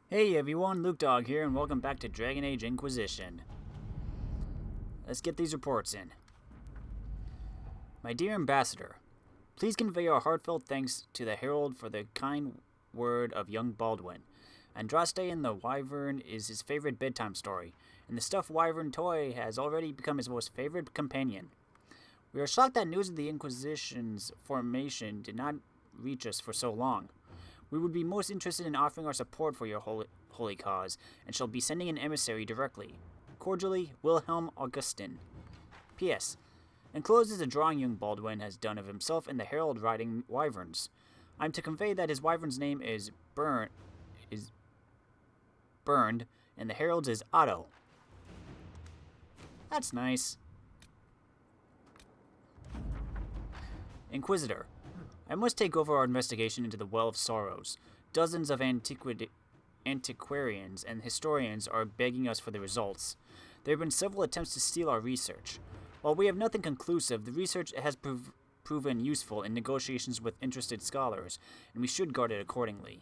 Hey everyone, Luke Dog here, and welcome back to Dragon Age Inquisition. Let's get these reports in. My dear Ambassador, please convey our heartfelt thanks to the Herald for the kind word of young Baldwin. Andraste and the Wyvern is his favorite bedtime story, and the stuffed Wyvern toy has already become his most favorite companion. We are shocked that news of the Inquisition's formation did not reach us for so long. We would be most interested in offering our support for your holy cause, and shall be sending an emissary directly. Cordially, Wilhelm Augustin. P.S. Enclosed is a drawing young Baldwin has done of himself and the Herald riding wyverns. I'm to convey that his wyvern's name is Burned, and the Herald's is Otto. That's nice. Inquisitor, I must take over our investigation into the Well of Sorrows. Dozens of antiquarians and historians are begging us for the results. There have been several attempts to steal our research. While we have nothing conclusive, the research has proven useful in negotiations with interested scholars, and we should guard it accordingly.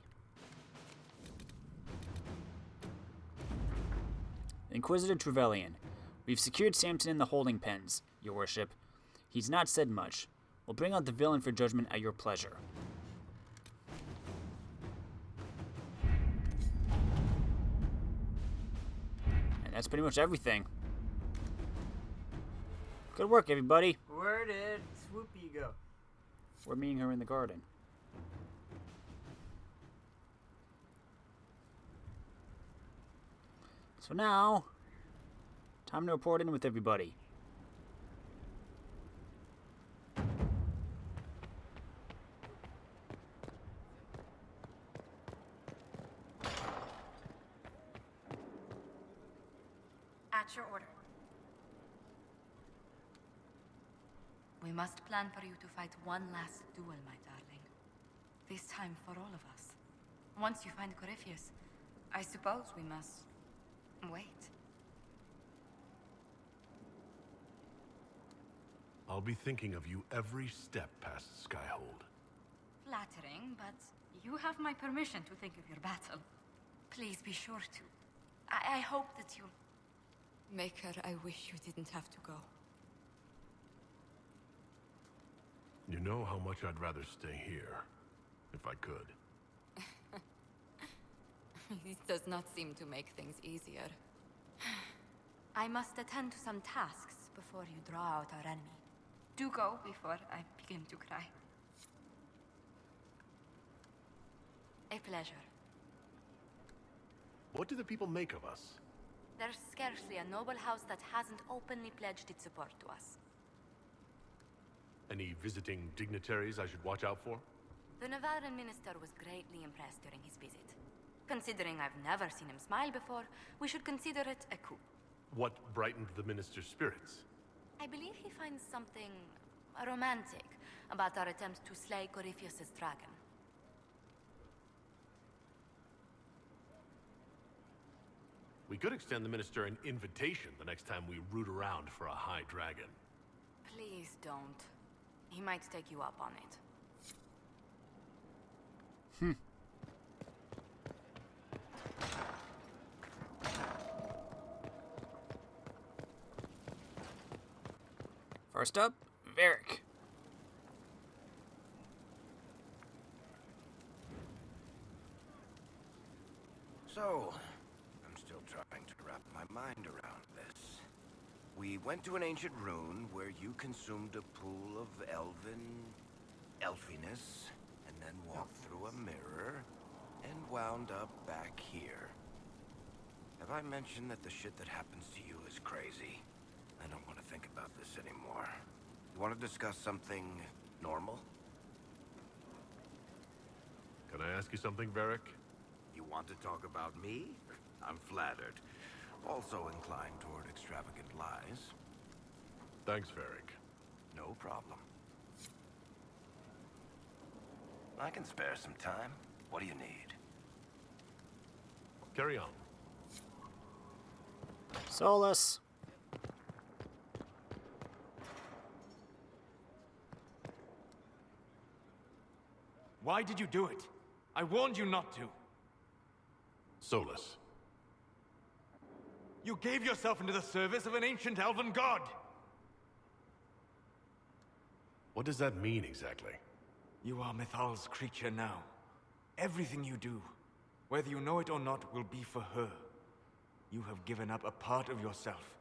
Inquisitor Trevelyan, we've secured Samson in the holding pens, your worship. He's not said much. We'll bring out the villain for judgment at your pleasure. And that's pretty much everything. Good work, everybody. Where did Swoopy go? We're meeting her in the garden. So now, time to report in with everybody. At your order. We must plan for you to fight one last duel, my darling. This time for all of us. Once you find Corypheus, I suppose we must wait. I'll be thinking of you every step past Skyhold. Flattering, but you have my permission to think of your battle. Please be sure to. I hope that you'll... Maker, I wish you didn't have to go. You know how much I'd rather stay here, if I could. This does not seem to make things easier. I must attend to some tasks before you draw out our enemy. Do go before I begin to cry. A pleasure. What do the people make of us? There's scarcely a noble house that hasn't openly pledged its support to us. Any visiting dignitaries I should watch out for? The Navarran minister was greatly impressed during his visit. Considering I've never seen him smile before, we should consider it a coup. What brightened the minister's spirits? I believe he finds something romantic about our attempt to slay Corypheus' dragon. We could extend the minister an invitation the next time we root around for a high dragon. Please don't. He might take you up on it. First up, Varric. So, I'm still trying to wrap my mind around this. We went to an ancient rune where you consumed a pool of elfiness, and then walked through a mirror, and wound up back here. Have I mentioned that the shit that happens to you is crazy? I don't want to think about this anymore. You want to discuss something normal? Can I ask you something, Varric? You want to talk about me? I'm flattered. Also inclined toward extravagant lies. Thanks, Varric. No problem. I can spare some time. What do you need? Carry on. Solus. Why did you do it? I warned you not to. Solus. You gave yourself into the service of an ancient elven god! What does that mean exactly? You are Mythal's creature now. Everything you do, whether you know it or not, will be for her. You have given up a part of yourself.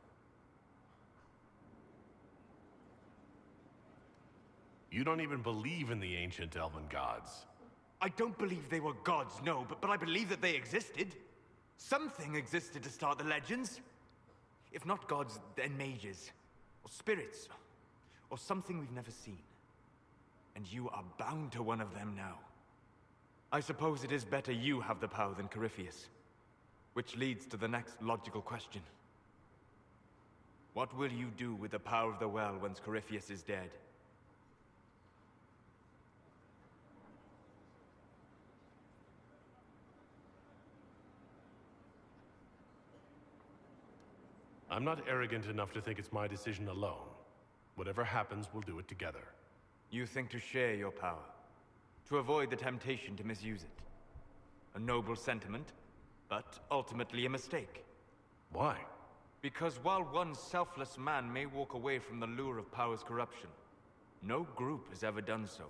You don't even believe in the ancient elven gods. I don't believe they were gods, no, but I believe that they existed. Something existed to start the legends. If not gods, then mages, or spirits, or something we've never seen. And you are bound to one of them now. I suppose it is better you have the power than Corypheus. Which leads to the next logical question. What will you do with the power of the well once Corypheus is dead? I'm not arrogant enough to think it's my decision alone. Whatever happens, we'll do it together. You think to share your power, to avoid the temptation to misuse it. A noble sentiment, but ultimately a mistake. Why? Because while one selfless man may walk away from the lure of power's corruption, no group has ever done so.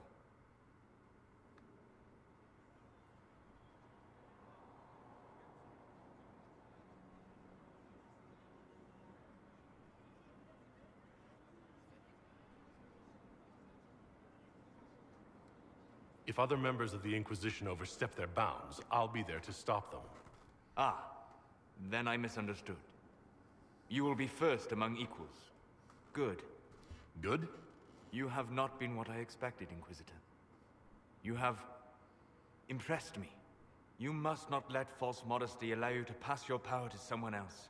If other members of the Inquisition overstep their bounds, I'll be there to stop them. Ah, then I misunderstood. You will be first among equals. Good. Good? You have not been what I expected, Inquisitor. You have impressed me. You must not let false modesty allow you to pass your power to someone else.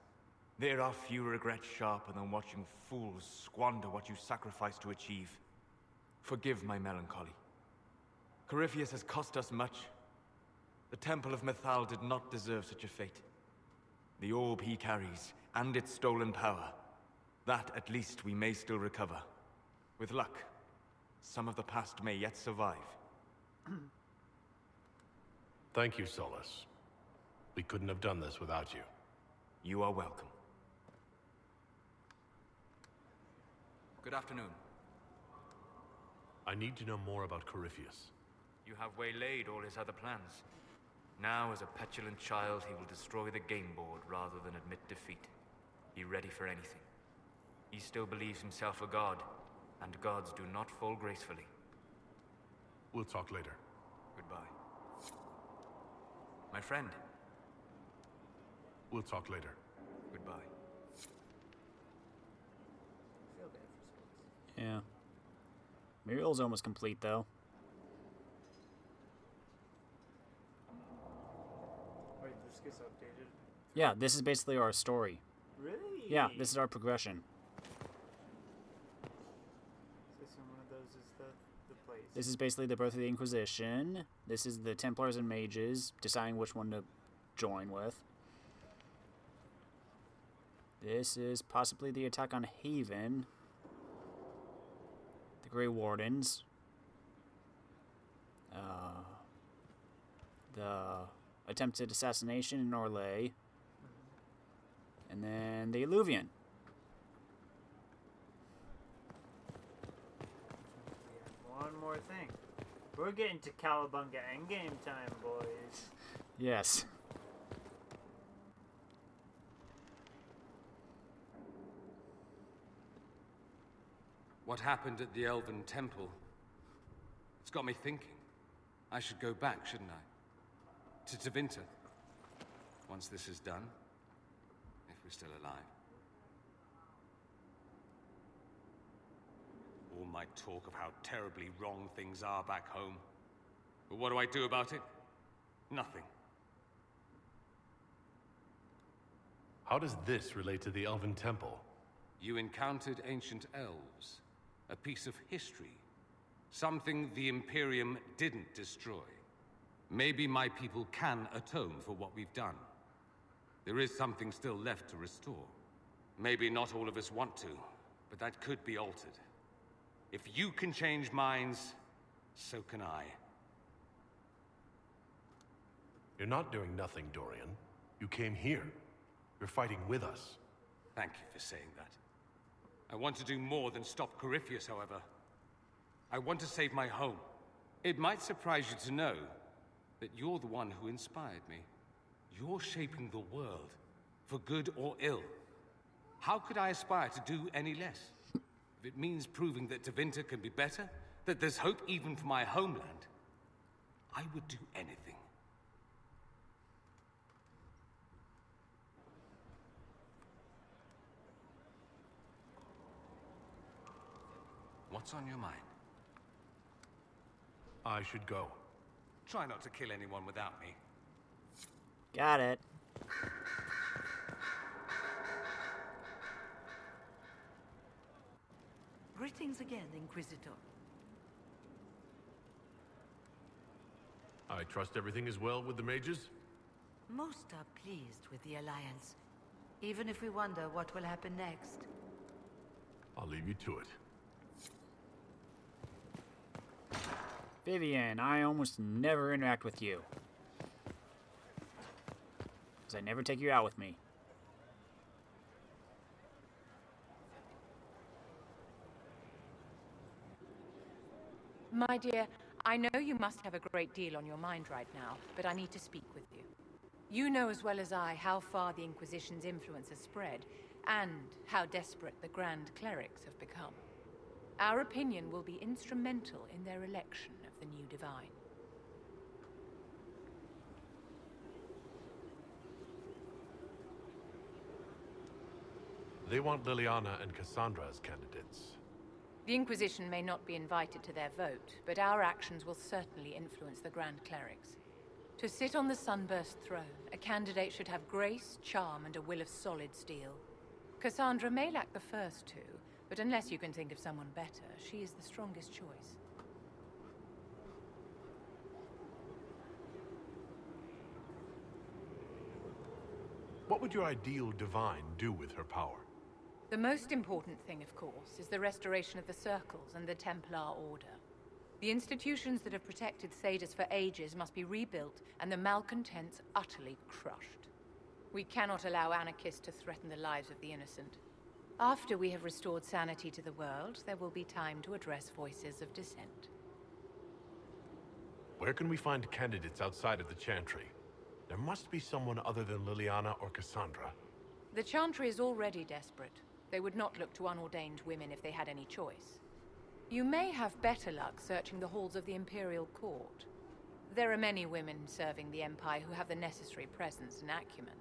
There are few regrets sharper than watching fools squander what you sacrifice to achieve. Forgive my melancholy. Corypheus has cost us much. The Temple of Mythal did not deserve such a fate. The orb he carries, and its stolen power, that at least we may still recover. With luck, some of the past may yet survive. Thank you, Solus. We couldn't have done this without you. You are welcome. Good afternoon. I need to know more about Corypheus. You have waylaid all his other plans. Now, as a petulant child, he will destroy the game board rather than admit defeat. Be ready for anything. He still believes himself a god, and gods do not fall gracefully. We'll talk later. Goodbye. My friend. We'll talk later. Goodbye. Feel bad for Solus. Yeah. Muriel's almost complete, though. Wait, this gets updated? Yeah, this is basically our story. Really? Yeah, this is our progression. So one of those is the place. This is basically the birth of the Inquisition. This is the Templars and Mages, deciding which one to join with. This is possibly the attack on Haven. The Grey Wardens. The attempted assassination in Orlais. And then the Eluvian. One more thing. We're getting to Cowabunga endgame time, boys. Yes. What happened at the Elven Temple? It's got me thinking. I should go back, shouldn't I? To Tevinter. Once this is done. If we're still alive. All my talk of how terribly wrong things are back home. But what do I do about it? Nothing. How does this relate to the Elven Temple? You encountered ancient elves. A piece of history. Something the Imperium didn't destroy. Maybe my people can atone for what we've done. There is something still left to restore. Maybe not all of us want to, but that could be altered. If you can change minds, so can I. You're not doing nothing, Dorian. You came here. You're fighting with us. Thank you for saying that. I want to do more than stop Corypheus, however. I want to save my home. It might surprise you to know that you're the one who inspired me. You're shaping the world, for good or ill. How could I aspire to do any less? If it means proving that Tevinter can be better, that there's hope even for my homeland, I would do anything. What's on your mind? I should go. Try not to kill anyone without me. Got it. Greetings again, Inquisitor. I trust everything is well with the mages? Most are pleased with the Alliance, even if we wonder what will happen next. I'll leave you to it. Vivian, I almost never interact with you. Because I never take you out with me. My dear, I know you must have a great deal on your mind right now, but I need to speak with you. You know as well as I how far the Inquisition's influence has spread, and how desperate the Grand Clerics have become. Our opinion will be instrumental in their election of the new Divine. They want Liliana and Cassandra as candidates. The Inquisition may not be invited to their vote, but our actions will certainly influence the Grand Clerics. To sit on the Sunburst throne, a candidate should have grace, charm, and a will of solid steel. Cassandra may lack the first two, but unless you can think of someone better, she is the strongest choice. What would your ideal divine do with her power? The most important thing, of course, is the restoration of the Circles and the Templar Order. The institutions that have protected Thedas for ages must be rebuilt, and the malcontents utterly crushed. We cannot allow anarchists to threaten the lives of the innocent. After we have restored sanity to the world, there will be time to address voices of dissent. Where can we find candidates outside of the Chantry? There must be someone other than Liliana or Cassandra. The Chantry is already desperate. They would not look to unordained women if they had any choice. You may have better luck searching the halls of the Imperial Court. There are many women serving the Empire who have the necessary presence and acumen.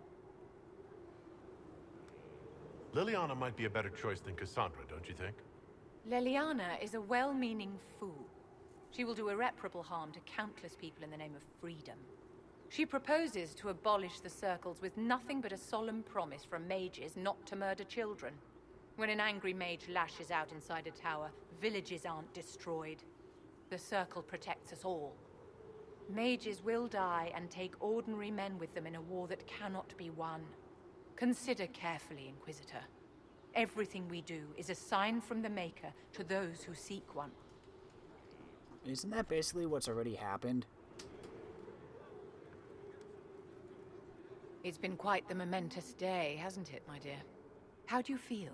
Liliana might be a better choice than Cassandra, don't you think? Liliana is a well-meaning fool. She will do irreparable harm to countless people in the name of freedom. She proposes to abolish the Circles with nothing but a solemn promise from mages not to murder children. When an angry mage lashes out inside a tower, villages aren't destroyed. The Circle protects us all. Mages will die and take ordinary men with them in a war that cannot be won. Consider carefully, Inquisitor. Everything we do is a sign from the Maker to those who seek one. Isn't that basically what's already happened? It's been quite the momentous day, hasn't it, my dear? How do you feel?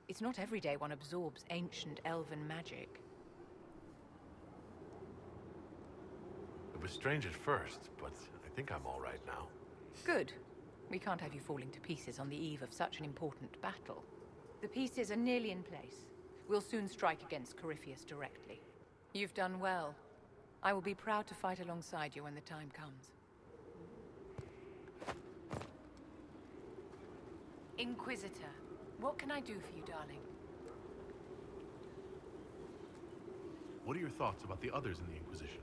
It's not every day one absorbs ancient elven magic. It was strange at first, but I think I'm all right now. Good. We can't have you falling to pieces on the eve of such an important battle. The pieces are nearly in place. We'll soon strike against Corypheus directly. You've done well. I will be proud to fight alongside you when the time comes. Inquisitor, what can I do for you, darling? What are your thoughts about the others in the Inquisition?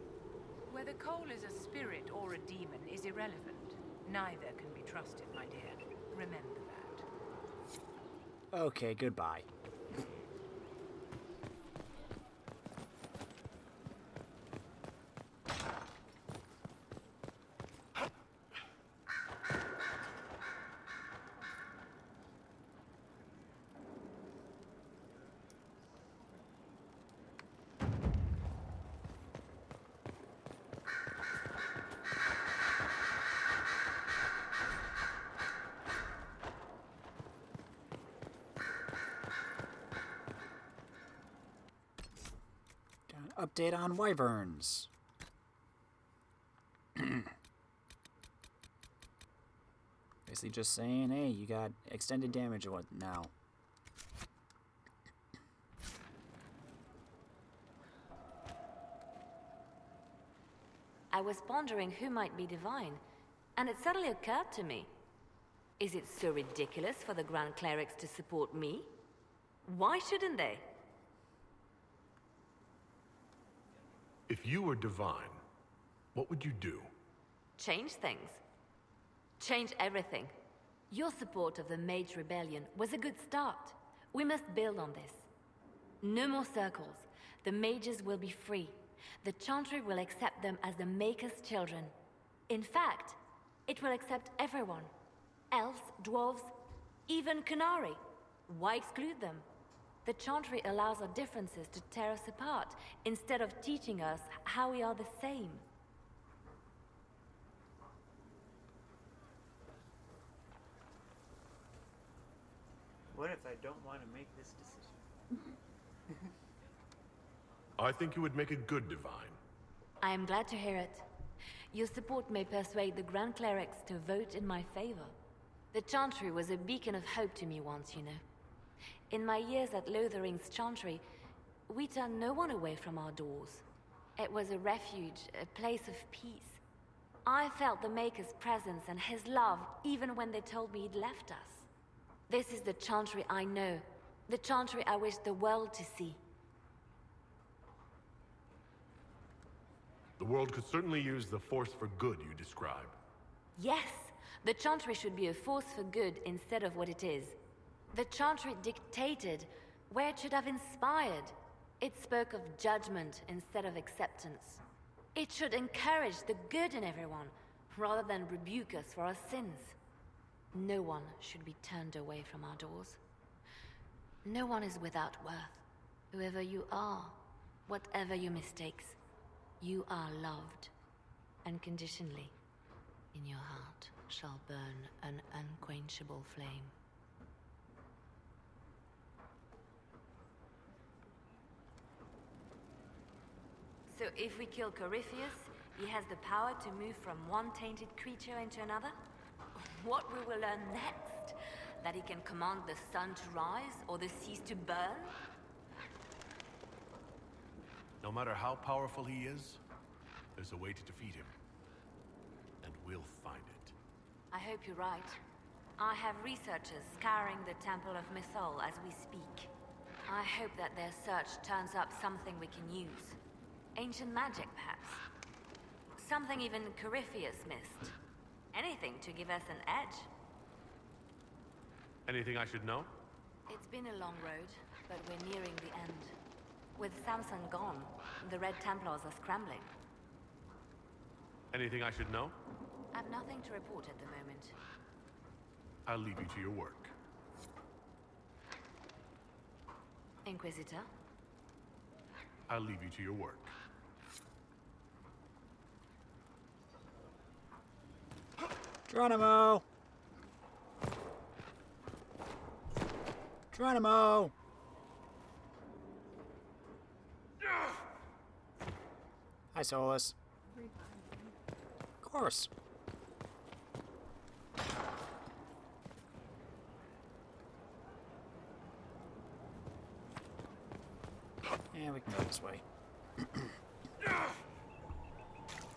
Whether Cole is a spirit or a demon is irrelevant. Neither can be trusted, my dear. Remember that. Okay, goodbye. update on wyverns. Basically just saying, hey, you got extended damage now. I was pondering who might be divine, and it suddenly occurred to me. Is it so ridiculous for the Grand Clerics to support me? Why shouldn't they? If you were divine, what would you do? Change things. Change everything. Your support of the Mage Rebellion was a good start. We must build on this. No more circles. The mages will be free. The Chantry will accept them as the Maker's children. In fact, it will accept everyone. Elves, dwarves, even Canary. Why exclude them? The Chantry allows our differences to tear us apart, instead of teaching us how we are the same. What if I don't want to make this decision? I think you would make a good divine. I am glad to hear it. Your support may persuade the Grand Clerics to vote in my favor. The Chantry was a beacon of hope to me once, you know. In my years at Lothering's Chantry, we turned no one away from our doors. It was a refuge, a place of peace. I felt the Maker's presence and his love even when they told me he'd left us. This is the Chantry I know, the Chantry I wish the world to see. The world could certainly use the force for good you describe. Yes, the Chantry should be a force for good instead of what it is. The Chantry dictated where it should have inspired. It spoke of judgment instead of acceptance. It should encourage the good in everyone, rather than rebuke us for our sins. No one should be turned away from our doors. No one is without worth. Whoever you are, whatever your mistakes, you are loved, unconditionally. In your heart shall burn an unquenchable flame. So if we kill Corypheus, he has the power to move from one tainted creature into another? What we will learn next? That he can command the sun to rise or the seas to burn? No matter how powerful he is, there's a way to defeat him. And we'll find it. I hope you're right. I have researchers scouring the Temple of Mythol as we speak. I hope that their search turns up something we can use. Ancient magic, perhaps. Something even Corypheus missed. Anything to give us an edge. Anything I should know? It's been a long road, but we're nearing the end. With Samson gone, the Red Templars are scrambling. Anything I should know? I've nothing to report at the moment. I'll leave you to your work. Inquisitor? I'll leave you to your work. Geronimo! Geronimo! Hi, Solus. Of course. Yeah, we can go this way.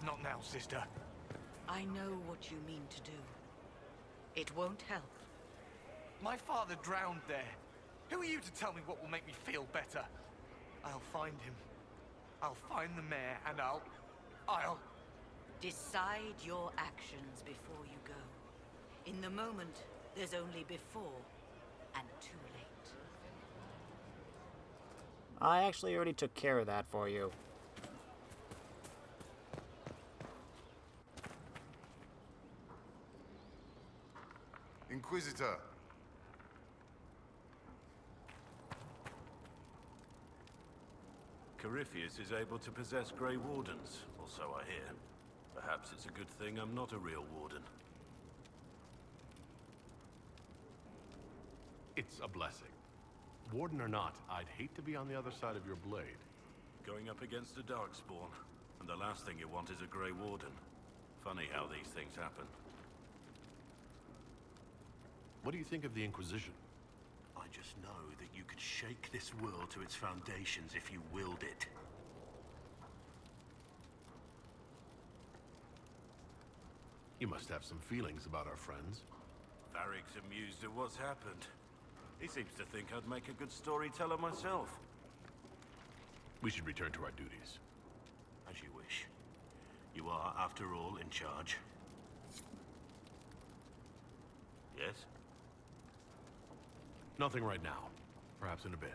Not now, sister. I know what you mean to do. It won't help. My father drowned there. Who are you to tell me what will make me feel better? I'll find him. I'll find the mayor, and I'll... Decide your actions before you go. In the moment, there's only before and too late. I actually already took care of that for you. Inquisitor. Corypheus is able to possess Grey Wardens, or so I hear. Perhaps it's a good thing I'm not a real warden. It's a blessing. Warden or not, I'd hate to be on the other side of your blade. going up against a Darkspawn, and the last thing you want is a Grey Warden. Funny how these things happen. What do you think of the Inquisition? I just know that you could shake this world to its foundations if you willed it. You must have some feelings about our friends. Varric's amused at what's happened. He seems to think I'd make a good storyteller myself. We should return to our duties. As you wish. You are, after all, in charge. Yes? Nothing right now. Perhaps in a bit.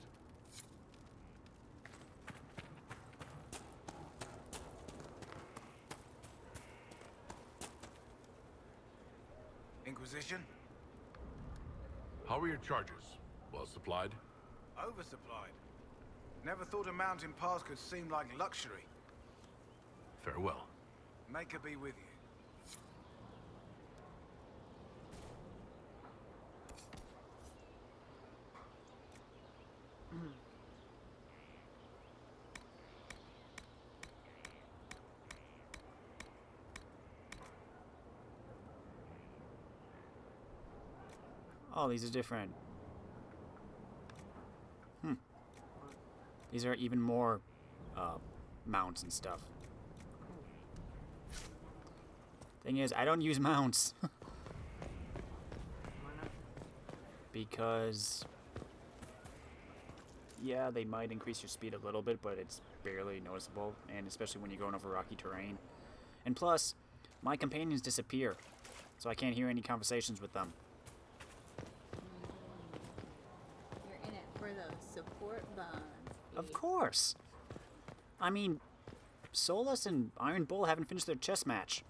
Inquisition? How are your charges? Well supplied? Oversupplied. Never thought a mountain pass could seem like luxury. Farewell. Make her be with you. Oh, these are different. These are even more mounts and stuff. Thing is, I don't use mounts. Because, yeah, they might increase your speed a little bit, but it's barely noticeable, and especially when you're going over rocky terrain. And plus, my companions disappear, so I can't hear any conversations with them. You're in it for those support bonds. Of course. I mean, Solus and Iron Bull haven't finished their chess match.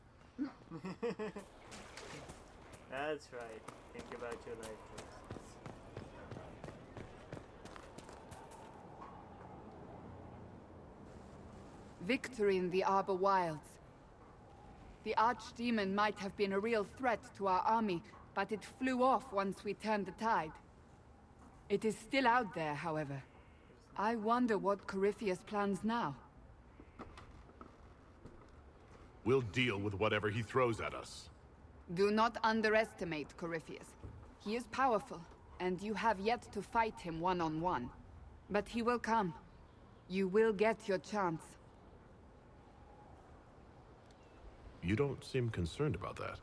That's right. Think about your life choices. Victory in the Arbor Wilds. The Archdemon might have been a real threat to our army, but it flew off once we turned the tide. It is still out there, however. I wonder what Corypheus plans now. We'll deal with whatever he throws at us. Do not underestimate Corypheus. He is powerful, and you have yet to fight him one-on-one. But he will come. You will get your chance. You don't seem concerned about that.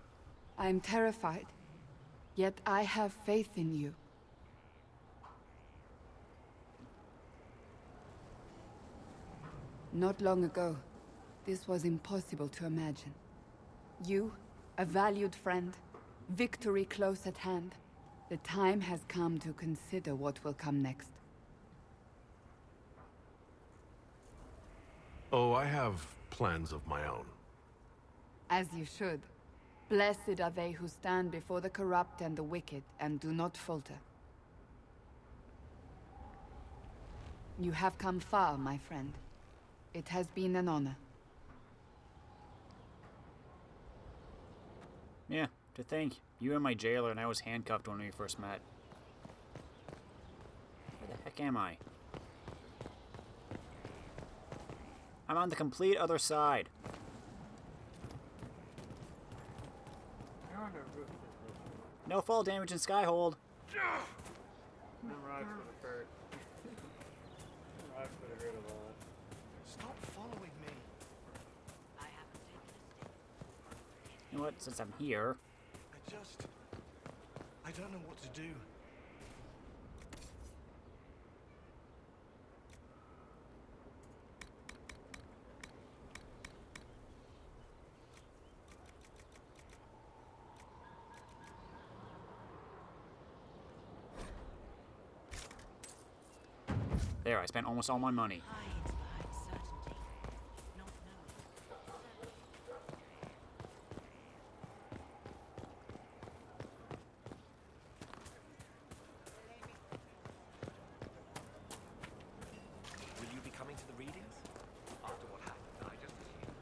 I'm terrified. Yet I have faith in you. Not long ago, this was impossible to imagine. You, a valued friend, victory close at hand. The time has come to consider what will come next. Oh, I have plans of my own. As you should. Blessed are they who stand before the corrupt and the wicked, and do not falter. You have come far, my friend. It has been an honor. Yeah, to think. You were my jailer and I was handcuffed when we first met. Where the heck am I? I'm on the complete other side. You're on a roof. No fall damage in Skyhold. Them rocks would have hurt. Rocks would have hurt a lot. Stop following me. I haven't taken a step. You know what? Since I'm here, I don't know what to do. there, I spent almost all my money. Hides behind certainty, not knowing. Will you be coming to the readings? After what happened, I just assumed.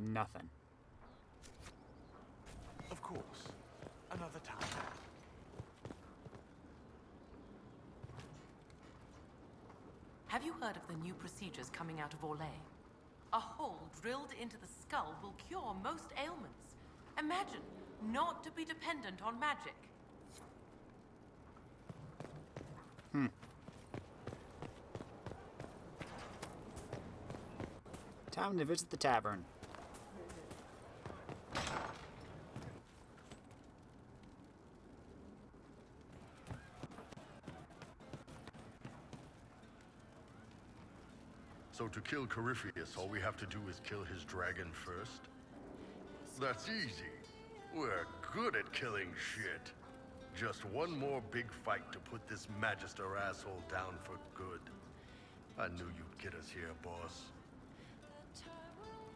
Nothing. Of course. Another time. Have you heard of the new procedures coming out of Orlais? A hole drilled into the skull will cure most ailments. Imagine not to be dependent on magic. Time to visit the tavern. So to kill Corypheus, all we have to do is kill his dragon first? That's easy. We're good at killing shit. Just one more big fight to put this Magister asshole down for good. I knew you'd get us here, boss.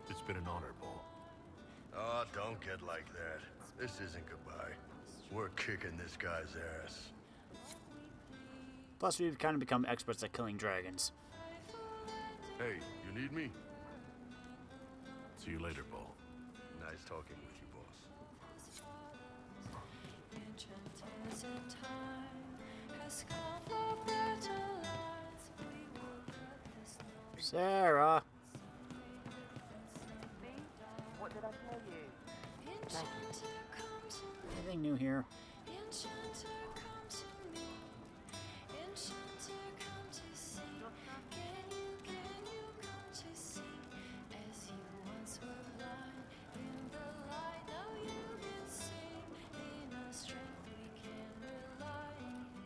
It's been an honor, Paul. Oh, don't get like that. This isn't goodbye. We're kicking this guy's ass. Plus, we've kind of become experts at killing dragons. Hey, you need me? See you later, Paul. Nice talking with you, boss. Sarah! What did I tell you? Anything new here?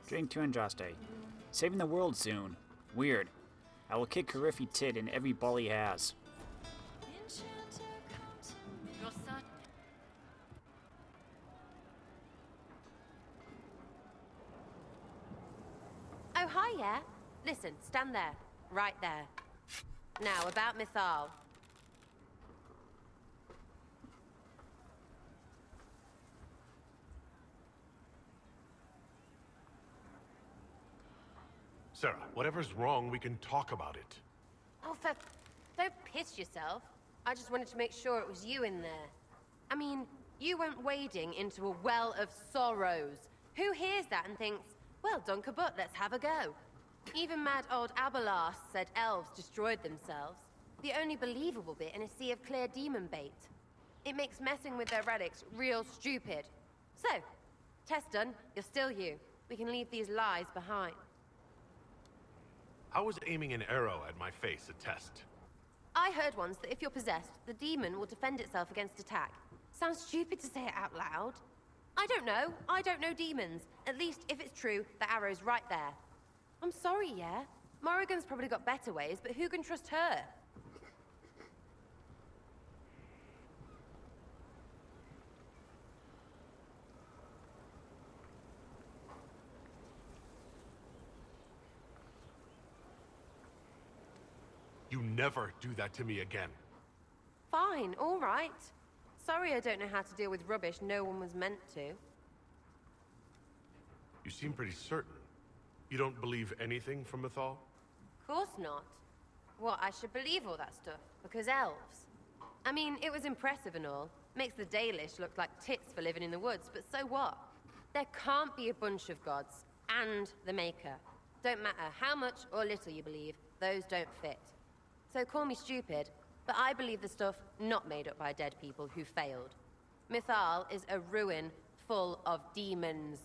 Drink to Andraste. Saving the world soon. Weird. I will kick Corypheus tit in every ball he has. Oh, hi, yeah? Listen, stand there. Right there. Now, about Mythal. Sarah, whatever's wrong, we can talk about it. Oh, don't piss yourself. I just wanted to make sure it was you in there. I mean, you went wading into a well of sorrows. Who hears that and thinks, well, Dunkabut, let's have a go? Even mad old Abelas said elves destroyed themselves. The only believable bit in a sea of clear demon bait. It makes messing with their relics real stupid. So, test done, you're still you. We can leave these lies behind. How was aiming an arrow at my face a test? I heard once that if you're possessed, the demon will defend itself against attack. Sounds stupid to say it out loud. I don't know. I don't know demons. At least, if it's true, the arrow's right there. I'm sorry, yeah? Morrigan's probably got better ways, but who can trust her? You never do that to me again. Fine, all right. Sorry I don't know how to deal with rubbish no one was meant to. You seem pretty certain. You don't believe anything from Mythal? Course not. What, I should believe all that stuff? Because elves? I mean, it was impressive and all. Makes the Dalish look like tits for living in the woods, but so what? There can't be a bunch of gods, and the Maker. Don't matter how much or little you believe, those don't fit. So call me stupid, but I believe the stuff not made up by dead people who failed. Mythal is a ruin full of demons.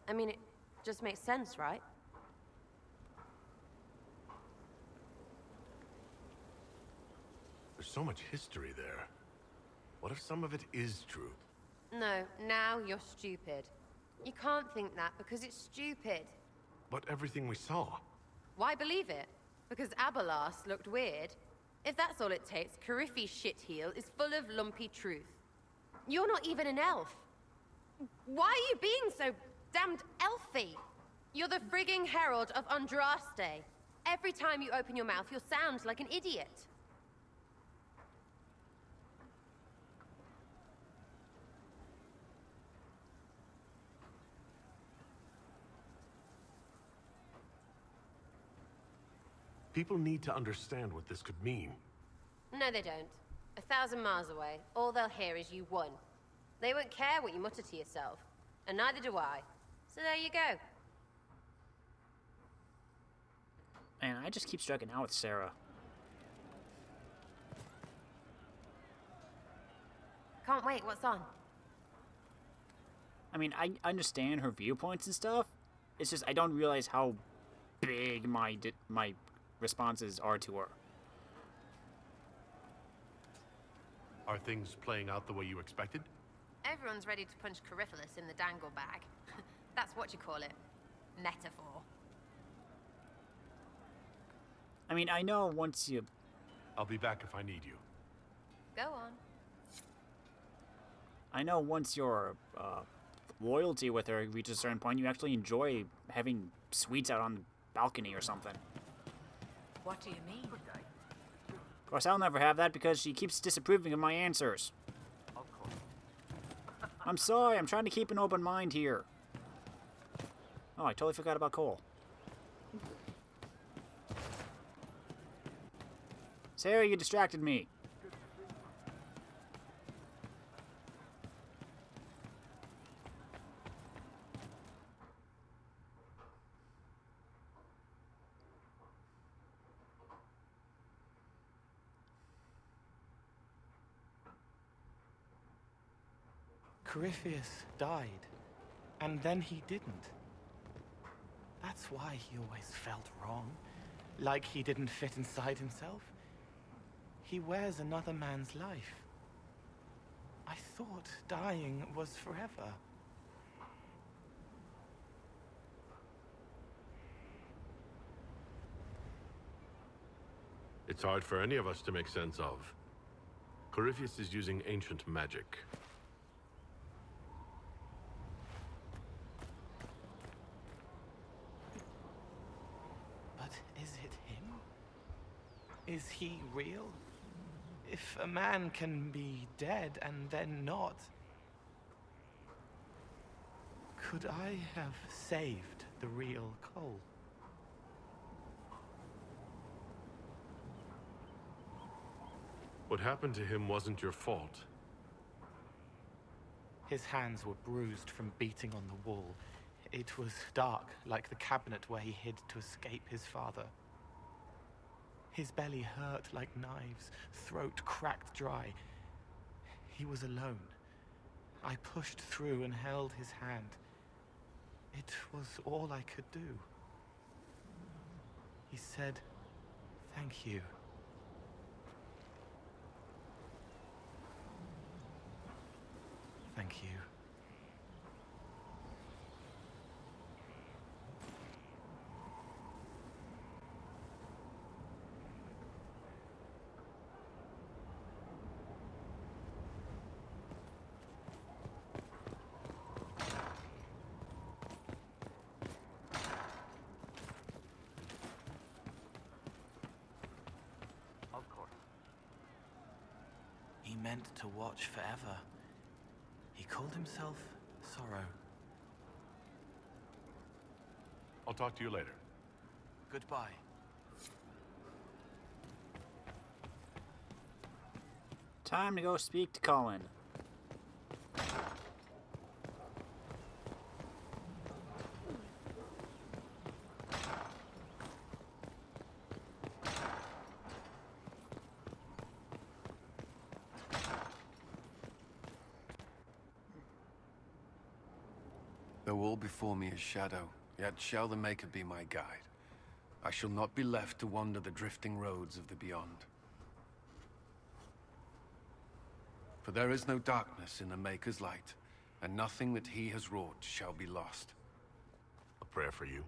I mean, it just makes sense, right? There's so much history there. What if some of it is true? No, now you're stupid. You can't think that because it's stupid. But everything we saw. Why believe it? Because Abelas looked weird. If that's all it takes, Corypheus shitheel is full of lumpy truth. You're not even an elf. Why are you being so damned elfy? You're the frigging herald of Andraste. Every time you open your mouth, you'll sound like an idiot. People need to understand what this could mean. No, they don't. 1,000 miles away, all they'll hear is you won. They won't care what you mutter to yourself, and neither do I. So there you go. Man, I just keep striking out with Sarah. Can't wait, what's on? I mean, I understand her viewpoints and stuff. It's just I don't realize how big my responses are to her. Are things playing out the way you expected? Everyone's ready to punch Corypheus in the dangle bag. That's what you call it. Metaphor. I mean, I know once you... I'll be back if I need you. Go on. I know once your loyalty with her reaches a certain point, you actually enjoy having sweets out on the balcony or something. What do you mean? Of course, I'll never have that because she keeps disapproving of my answers. I'm sorry, I'm trying to keep an open mind here. Oh, I totally forgot about Cole. Sarah, you distracted me. Corypheus died, and then he didn't. That's why he always felt wrong, like he didn't fit inside himself. He wears another man's life. I thought dying was forever. It's hard for any of us to make sense of. Corypheus is using ancient magic. But is it him? Is he real? If a man can be dead and then not, could I have saved the real Cole? What happened to him wasn't your fault. His hands were bruised from beating on the wall. It was dark, like the cabinet where he hid to escape his father. His belly hurt like knives, throat cracked dry. He was alone. I pushed through and held his hand. It was all I could do. He said, "Thank you." Thank you. Of course. He meant to watch forever. He called himself Sorrow. I'll talk to you later. Goodbye. Time to go speak to Colin. Though all before me is shadow, yet shall the Maker be my guide. I shall not be left to wander the drifting roads of the beyond. For there is no darkness in the Maker's light, and nothing that he has wrought shall be lost. A prayer for you.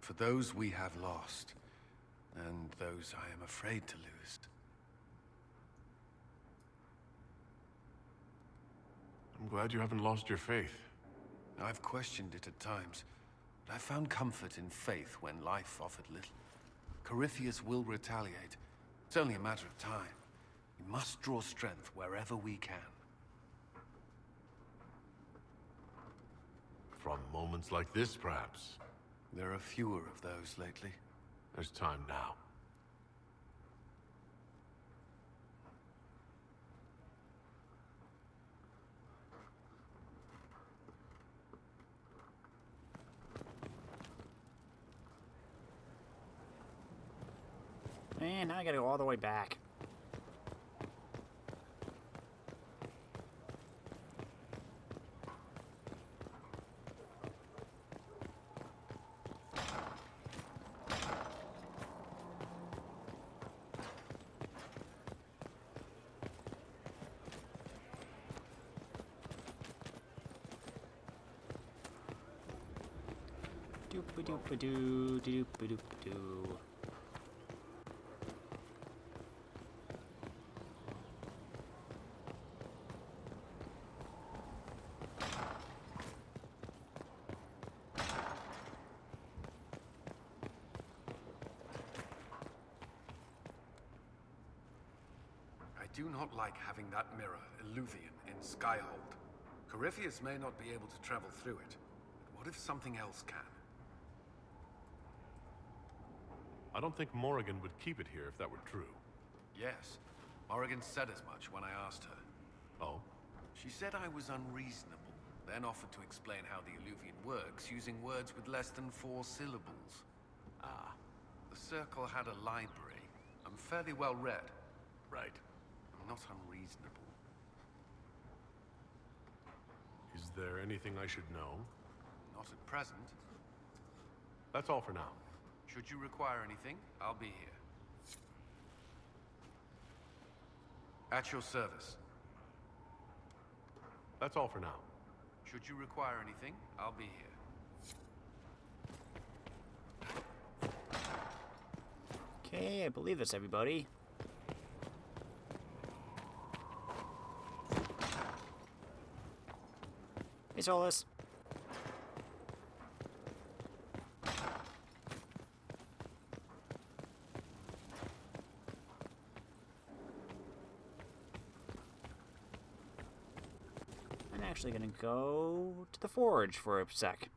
For those we have lost, and those I am afraid to lose. I'm glad you haven't lost your faith. I've questioned it at times, but I found comfort in faith when life offered little. Corypheus will retaliate. It's only a matter of time. We must draw strength wherever we can. From moments like this, perhaps. There are fewer of those lately. There's time now. gotta go all the way back. Doop-a-doop-a-doo, doop-a-doop-a-doo. I do not like having that mirror, Eluvian, in Skyhold. Corypheus may not be able to travel through it, but what if something else can? I don't think Morrigan would keep it here if that were true. Yes. Morrigan said as much when I asked her. Oh? She said I was unreasonable, then offered to explain how the Eluvian works using words with less than 4 syllables. Ah. The Circle had a library. I'm fairly well read. Right. I'm not unreasonable. Is there anything I should know? Not at present. That's all for now. Should you require anything, I'll be here. At your service. That's all for now. Should you require anything, I'll be here. Okay, I believe that's everybody. Hey, Solus. I'm actually gonna go to the forge for a sec.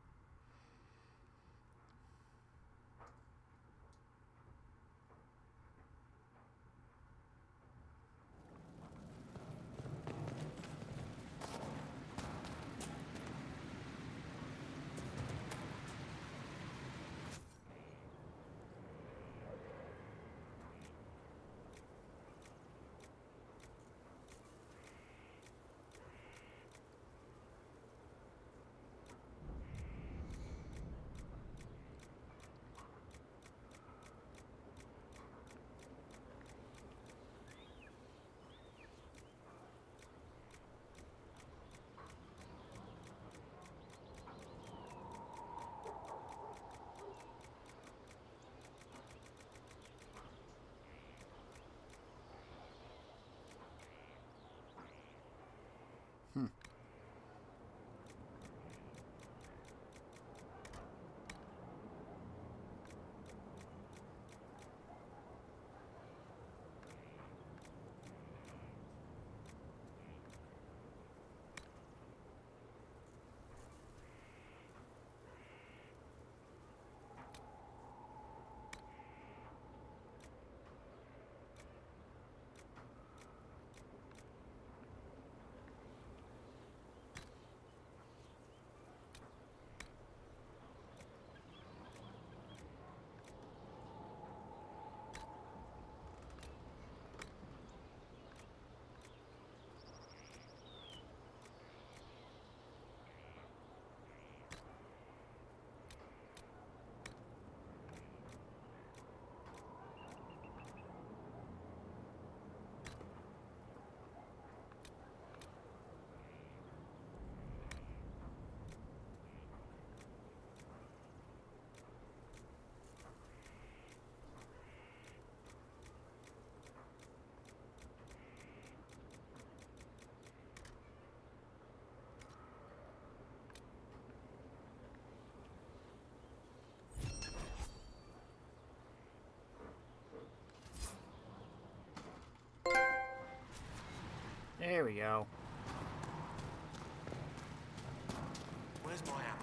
There we go. Where's my hammer?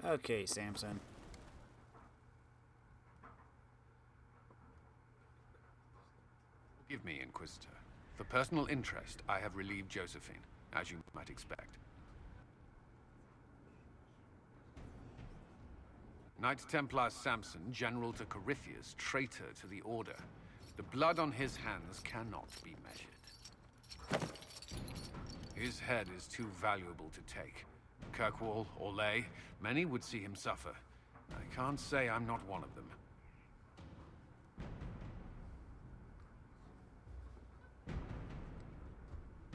Okay, Samson. Forgive me, Inquisitor. For personal interest, I have relieved Josephine, as you might expect. Knight Templar Samson, General to Corypheus, traitor to the Order. The blood on his hands cannot be measured. His head is too valuable to take. Kirkwall, Orlais, many would see him suffer. I can't say I'm not one of them.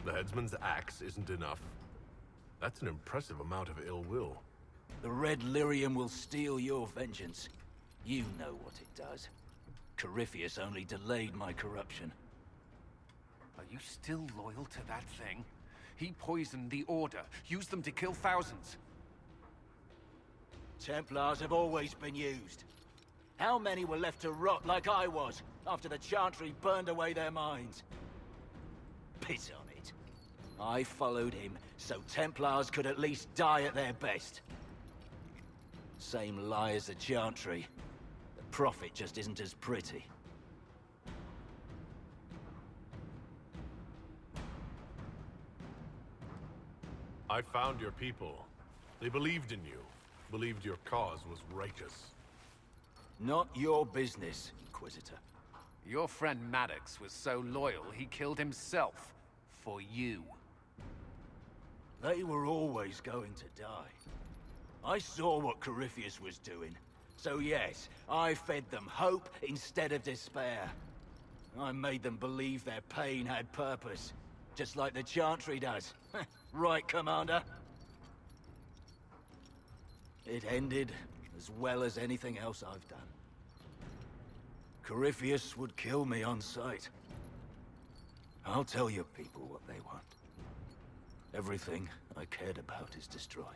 The headsman's axe isn't enough. That's an impressive amount of ill will. The Red Lyrium will steal your vengeance. You know what it does. Corypheus only delayed my corruption. Are you still loyal to that thing? He poisoned the Order, used them to kill thousands. Templars have always been used. How many were left to rot like I was, after the Chantry burned away their minds? Piss on it. I followed him, so Templars could at least die at their best. Same lie as the Chantry. The Prophet just isn't as pretty. I found your people. They believed in you. Believed your cause was righteous. Not your business, Inquisitor. Your friend Maddox was so loyal, he killed himself. For you. They were always going to die. I saw what Corypheus was doing. So yes, I fed them hope instead of despair. I made them believe their pain had purpose. Just like the Chantry does. Right, Commander? It ended as well as anything else I've done. Corypheus would kill me on sight. I'll tell your people what they want. Everything I cared about is destroyed.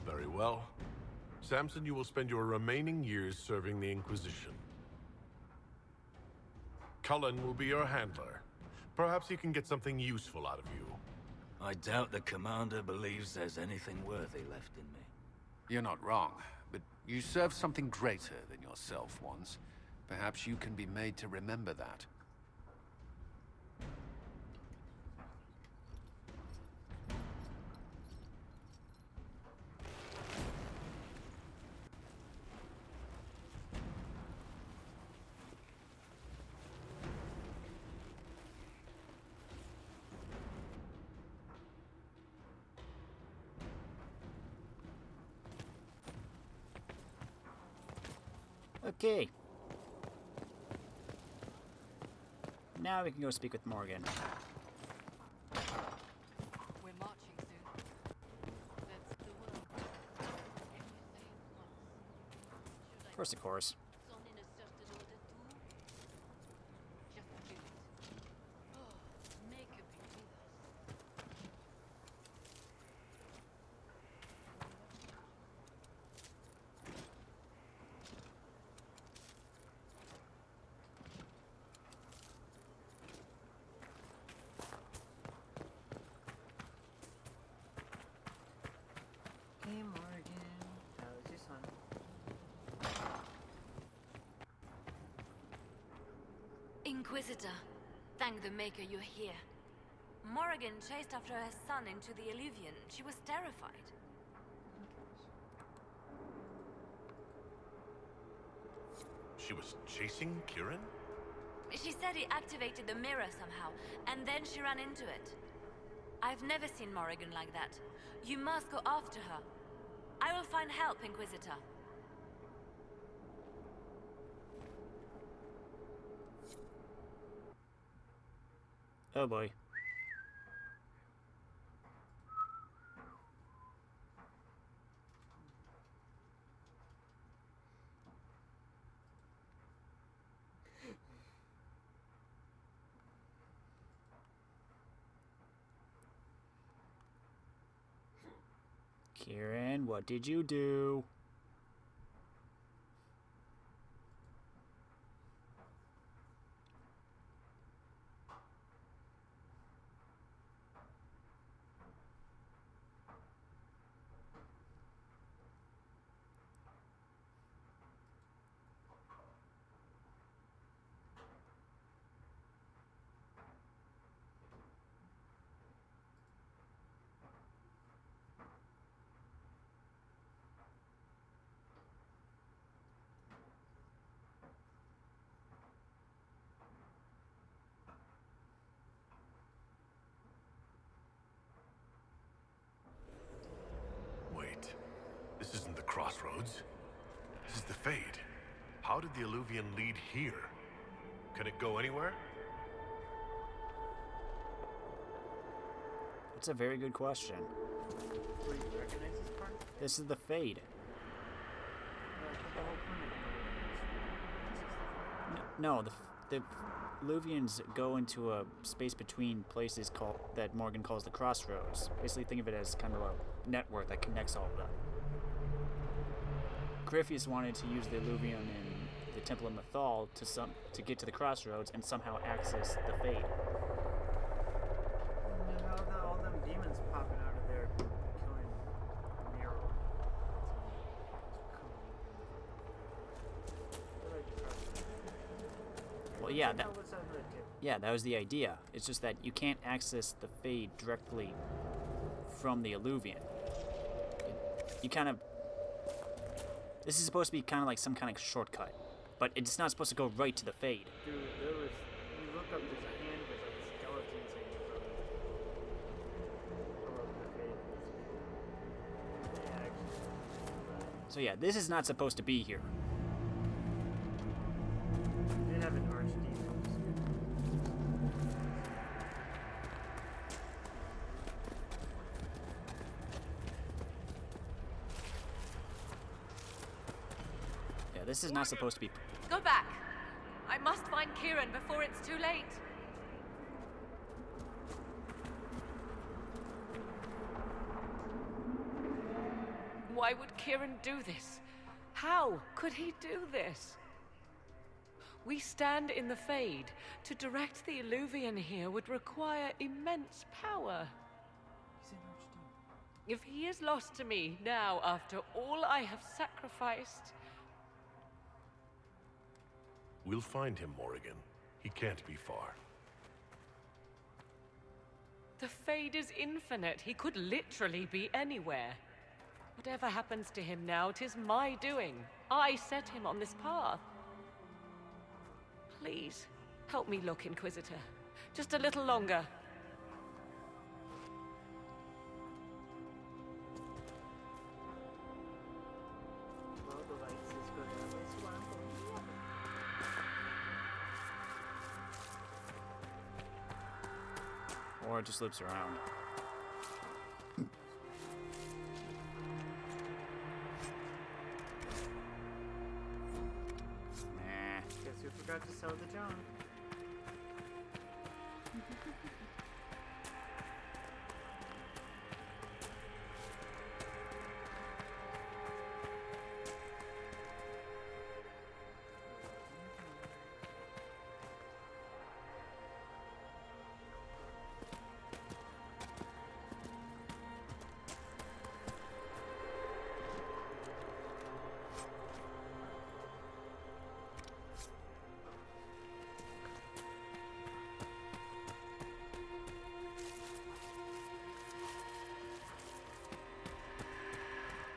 Very well. Samson, you will spend your remaining years serving the Inquisition. Cullen will be your handler. Perhaps he can get something useful out of you. I doubt the Commander believes there's anything worthy left in me. You're not wrong, but you served something greater than yourself once. Perhaps you can be made to remember that. Okay. Now we can go speak with Morgan. We're marching soon. That's the word. First, of course. Son in a certain order too? Just do it. Oh, make a big with us. Hey Morgan, how was your son? Inquisitor, thank the Maker you're here. Morrigan chased after her son into the Eluvian. She was terrified. She was chasing Kieran? She said he activated the mirror somehow, and then she ran into it. I've never seen Morrigan like that. You must go after her. I will find help, Inquisitor. Oh boy. Kieran, what did you do? How did the Eluvian lead here? Can it go anywhere? It's a very good question. Wait, you recognize this part? This is the Fade. No, the Eluvians go into a space between places that Morgan calls the Crossroads. Basically, think of it as kind of a network that connects all of them. Corypheus wanted to use the Eluvian in the Temple of Mythal to get to the Crossroads and somehow access the Fade. How are all them demons popping out of there, killing Nero? Well, yeah, that was the idea. It's just that you can't access the Fade directly from the Eluvian. You kind of... This is supposed to be kind of like some kind of shortcut, but it's not supposed to go right to the Fade. Dude, there was... You look up, there's a hand with like skeletons hanging from it. Yeah, actually. So yeah, this is not supposed to be here. They did have an archdemon. Yeah, this is not supposed to be... Go back! I must find Kieran before it's too late. Why would Kieran do this? How could he do this? We stand in the Fade. To direct the Eluvian here would require immense power. He's an archdemon. If he is lost to me now, after all I have sacrificed... We'll find him, Morrigan. He can't be far. The Fade is infinite. He could literally be anywhere. Whatever happens to him now, 'tis my doing. I set him on this path. Please, help me look, Inquisitor. Just a little longer. Well, the lights is good at least one. Or it just loops around. Guess we forgot to sell the junk.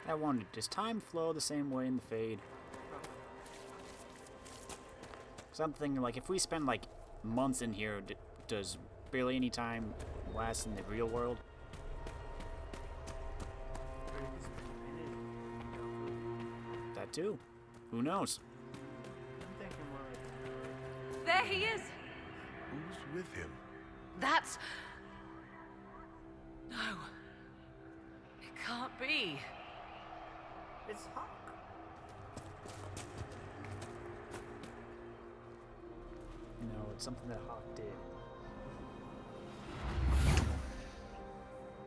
I wondered, does time flow the same way in the Fade? Something like, if we spend like months in here, does barely any time last in the real world? That too. Who knows? I'm thinking more like... There he is! Who's with him? That's... No. It can't be. It's Hawk. No, it's something that Hawk did.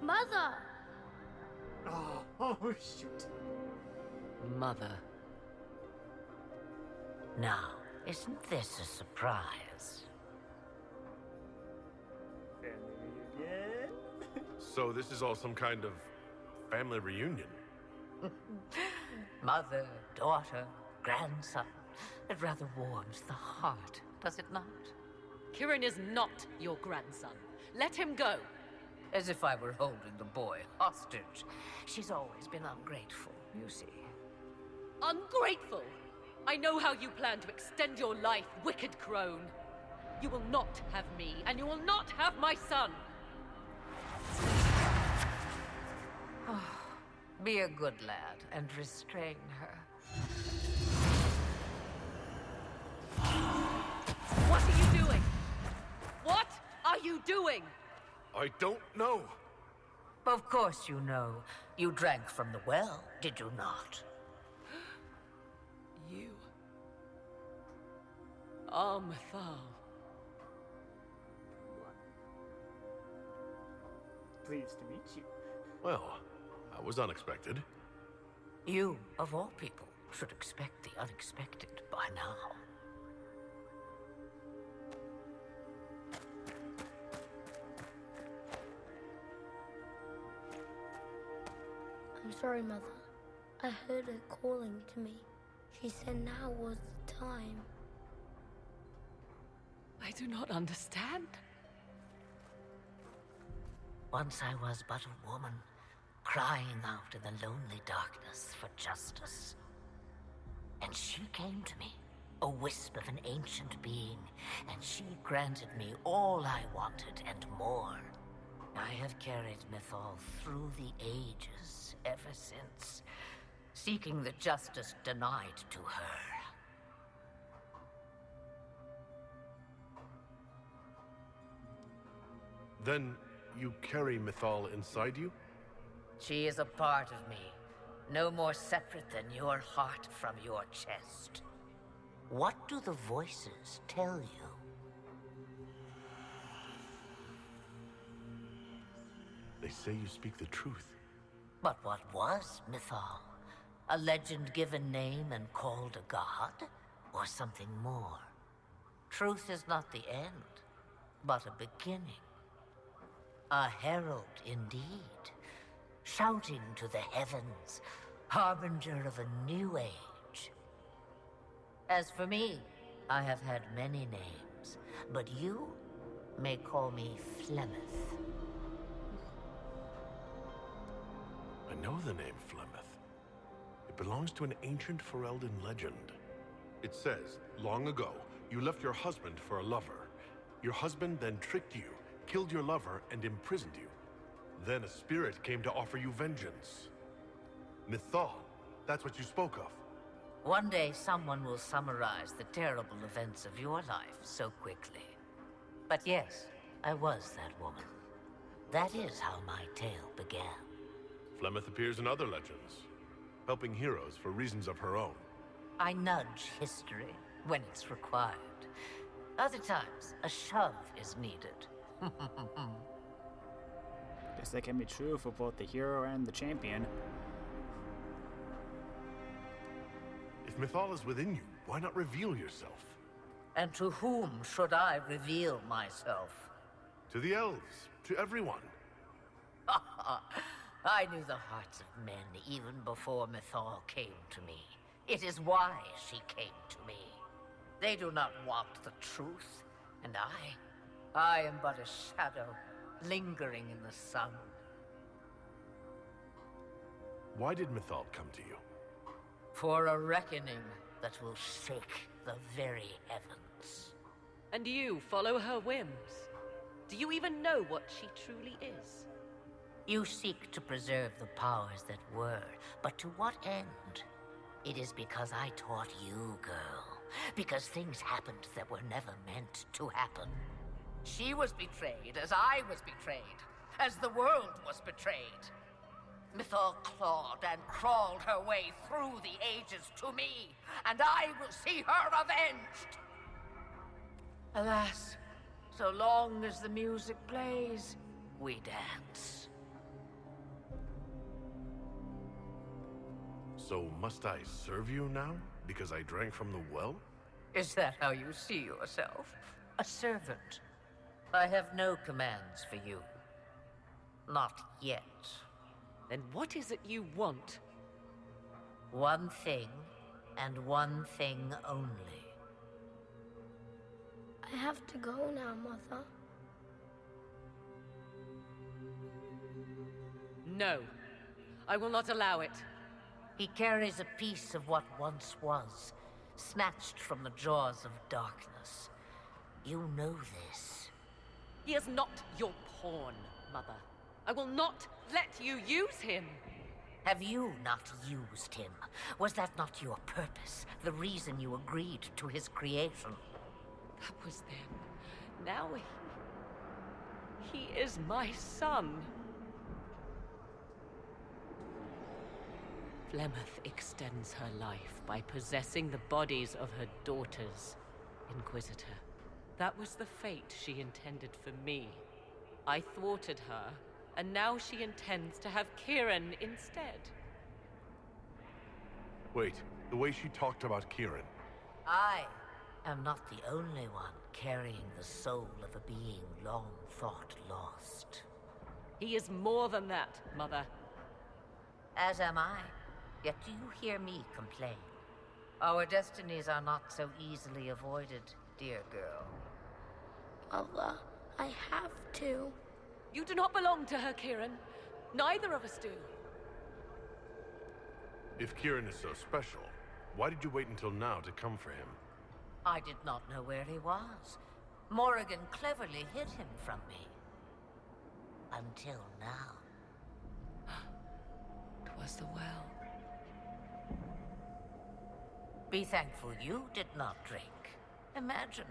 Mother! Oh, shoot. Mother. Now, isn't this a surprise? Family reunion? So this is all some kind of family reunion? Mother, daughter, grandson. It rather warms the heart, does it not? Kieran is not your grandson. Let him go. As if I were holding the boy hostage. She's always been ungrateful, you see. Ungrateful? I know how you plan to extend your life, wicked crone. You will not have me, and you will not have my son. Be a good lad and restrain her. you doing? I don't know. Of course you know. You drank from the well, did you not? You are Mythal. Pleased to meet you. Well, that was unexpected. You, of all people, should expect the unexpected by now. I'm sorry, Mother. I heard her calling to me. She said now was the time. I do not understand. Once I was but a woman, crying out in the lonely darkness for justice. And she came to me, a wisp of an ancient being, and she granted me all I wanted and more. I have carried Mythal through the ages ever since, seeking the justice denied to her. Then you carry Mythal inside you? She is a part of me, no more separate than your heart from your chest. What do the voices tell you? They say you speak the truth. But what was Mythal? A legend given name and called a god? Or something more? Truth is not the end, but a beginning. A herald indeed, shouting to the heavens, harbinger of a new age. As for me, I have had many names, but you may call me Flemeth. I know the name Flemeth. It belongs to an ancient Ferelden legend. It says, long ago, you left your husband for a lover. Your husband then tricked you, killed your lover, and imprisoned you. Then a spirit came to offer you vengeance. Mythal, that's what you spoke of. One day someone will summarize the terrible events of your life so quickly. But yes, I was that woman. That is how my tale began. Flemeth appears in other legends, helping heroes for reasons of her own. I nudge history when it's required. Other times, a shove is needed. Guess that can be true for both the hero and the champion. If Mythal is within you, why not reveal yourself? And to whom should I reveal myself? To the elves, to everyone. I knew the hearts of men even before Mythal came to me. It is why she came to me. They do not want the truth, and I am but a shadow, lingering in the sun. Why did Mythal come to you? For a reckoning that will shake the very heavens. And you follow her whims. Do you even know what she truly is? You seek to preserve the powers that were, but to what end? It is because I taught you, girl. Because things happened that were never meant to happen. She was betrayed as I was betrayed, as the world was betrayed. Mythal clawed and crawled her way through the ages to me, and I will see her avenged! Alas, so long as the music plays, we dance. So must I serve you now, because I drank from the well? Is that how you see yourself? A servant? I have no commands for you. Not yet. Then what is it you want? One thing, and one thing only. I have to go now, Mother. No. I will not allow it. He carries a piece of what once was, snatched from the jaws of darkness. You know this. He is not your pawn, Mother. I will not let you use him. Have you not used him? Was that not your purpose? The reason you agreed to his creation? That was then. Now He is my son. Flemeth extends her life by possessing the bodies of her daughters, Inquisitor. That was the fate she intended for me. I thwarted her, and now she intends to have Kieran instead. Wait, the way she talked about Kieran. I am not the only one carrying the soul of a being long thought lost. He is more than that, Mother. As am I. Yet do you hear me complain? Our destinies are not so easily avoided, dear girl. Mother, I have to. You do not belong to her, Kieran. Neither of us do. If Kieran is so special, why did you wait until now to come for him? I did not know where he was. Morrigan cleverly hid him from me. Until now. 'Twas the well. Be thankful you did not drink. Imagine,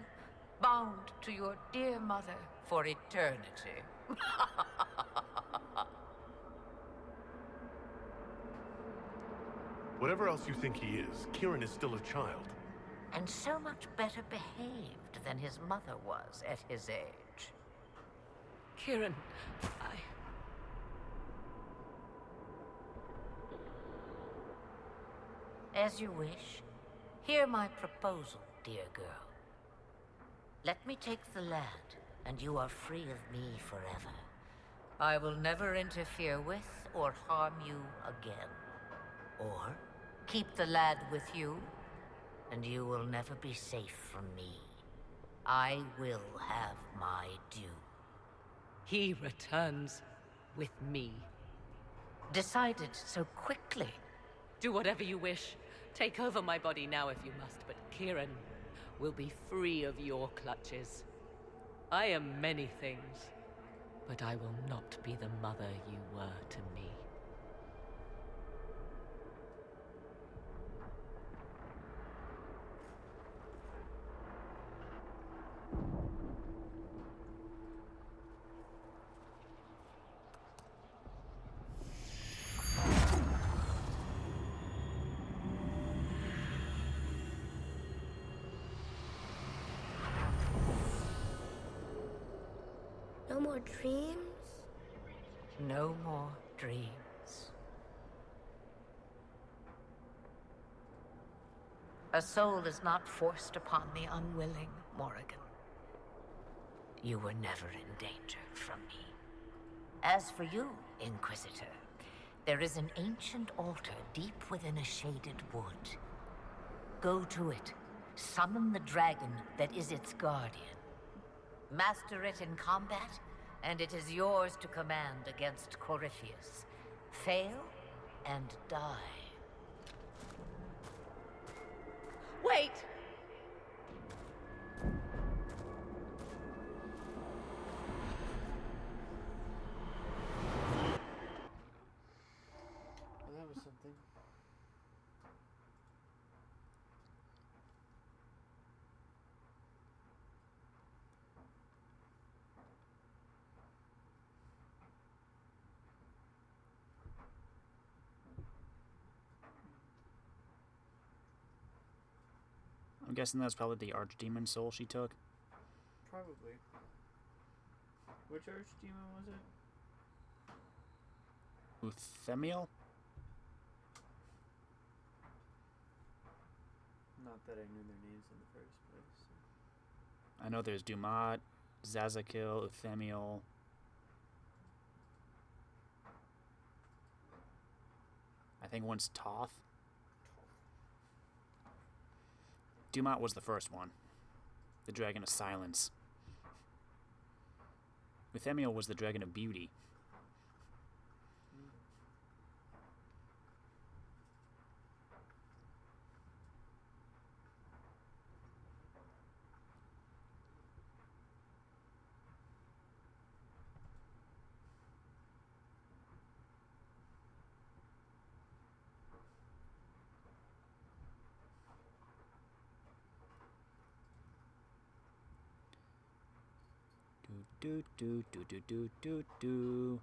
bound to your dear mother for eternity. Whatever else you think he is, Kieran is still a child. And so much better behaved than his mother was at his age. Kieran, As you wish. Hear my proposal, dear girl. Let me take the lad, and you are free of me forever. I will never interfere with or harm you again. Or keep the lad with you, and you will never be safe from me. I will have my due. he returns with me. Decided so quickly. Do whatever you wish. Take over my body now if you must, but Kieran will be free of your clutches. I am many things, but I will not be the mother you were to me. No more dreams? No more dreams. A soul is not forced upon the unwilling, Morrigan. You were never in danger from me. As for you, Inquisitor, there is an ancient altar deep within a shaded wood. Go to it. Summon the dragon that is its guardian. Master it in combat, and it is yours to command against Corypheus. Fail, and die. Wait! Well, that was something. I'm guessing that's probably the archdemon soul she took. Probably. Which archdemon was it? Euthemiel? Not that I knew their names in the first place. So. I know there's Dumat, Zazakil, Euthemiel. I think one's Toth. Dumat was the first one. The Dragon of Silence. Euthemiel was the Dragon of Beauty. do do do do do do do.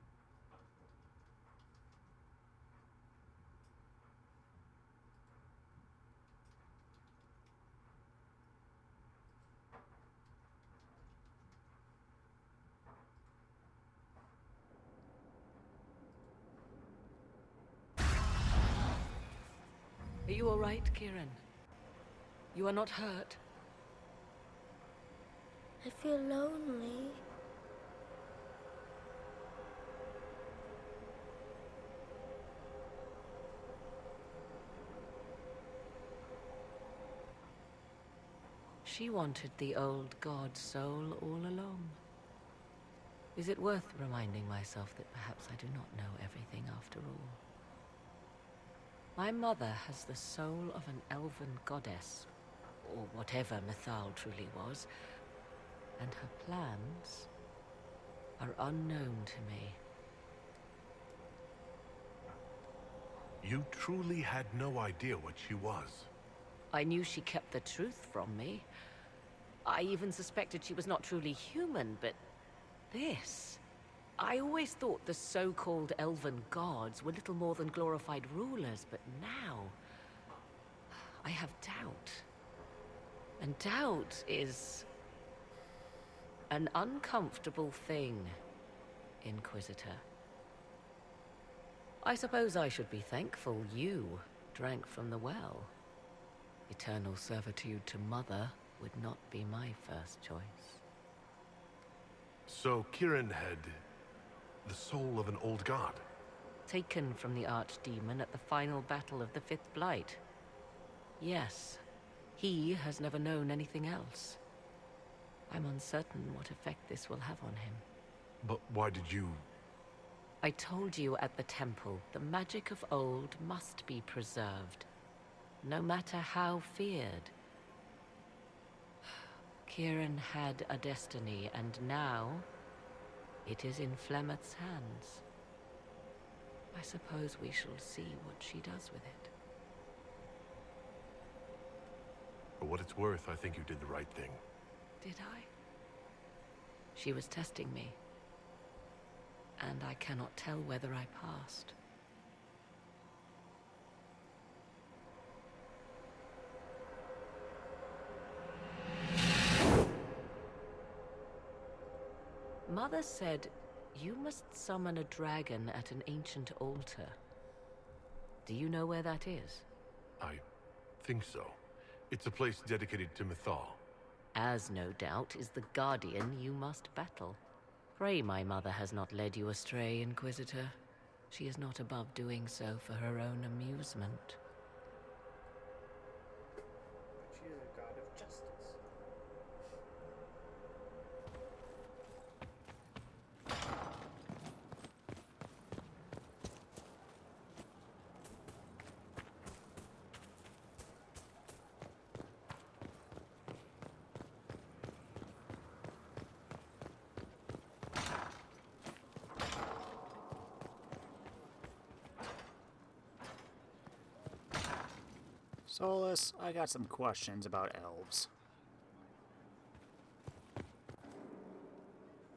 Are you all right, Kieran? You are not hurt? I feel lonely. She wanted the old god soul all along. Is it worth reminding myself that perhaps I do not know everything after all? My mother has the soul of an elven goddess, or whatever Mythal truly was, and her plans are unknown to me. You truly had no idea what she was. I knew she kept the truth from me. I even suspected she was not truly human, but this... I always thought the so-called elven gods were little more than glorified rulers, but now... I have doubt. And doubt is... an uncomfortable thing, Inquisitor. I suppose I should be thankful you drank from the well. Eternal servitude to Mother would not be my first choice. So Kieran had the soul of an old god? Taken from the archdemon at the final battle of the Fifth Blight. Yes, he has never known anything else. I'm uncertain what effect this will have on him. But why did you... I told you at the temple, the magic of old must be preserved, no matter how feared. Kieran had a destiny, and now it is in Flemeth's hands. I suppose we shall see what she does with it. For what it's worth, I think you did the right thing. Did I? She was testing me, and I cannot tell whether I passed. Mother said you must summon a dragon at an ancient altar. Do you know where that is? I think so. It's a place dedicated to Mythal. As no doubt is the guardian you must battle. Pray my mother has not led you astray, Inquisitor. She is not above doing so for her own amusement. She is a god of justice. Solus, I got some questions about elves.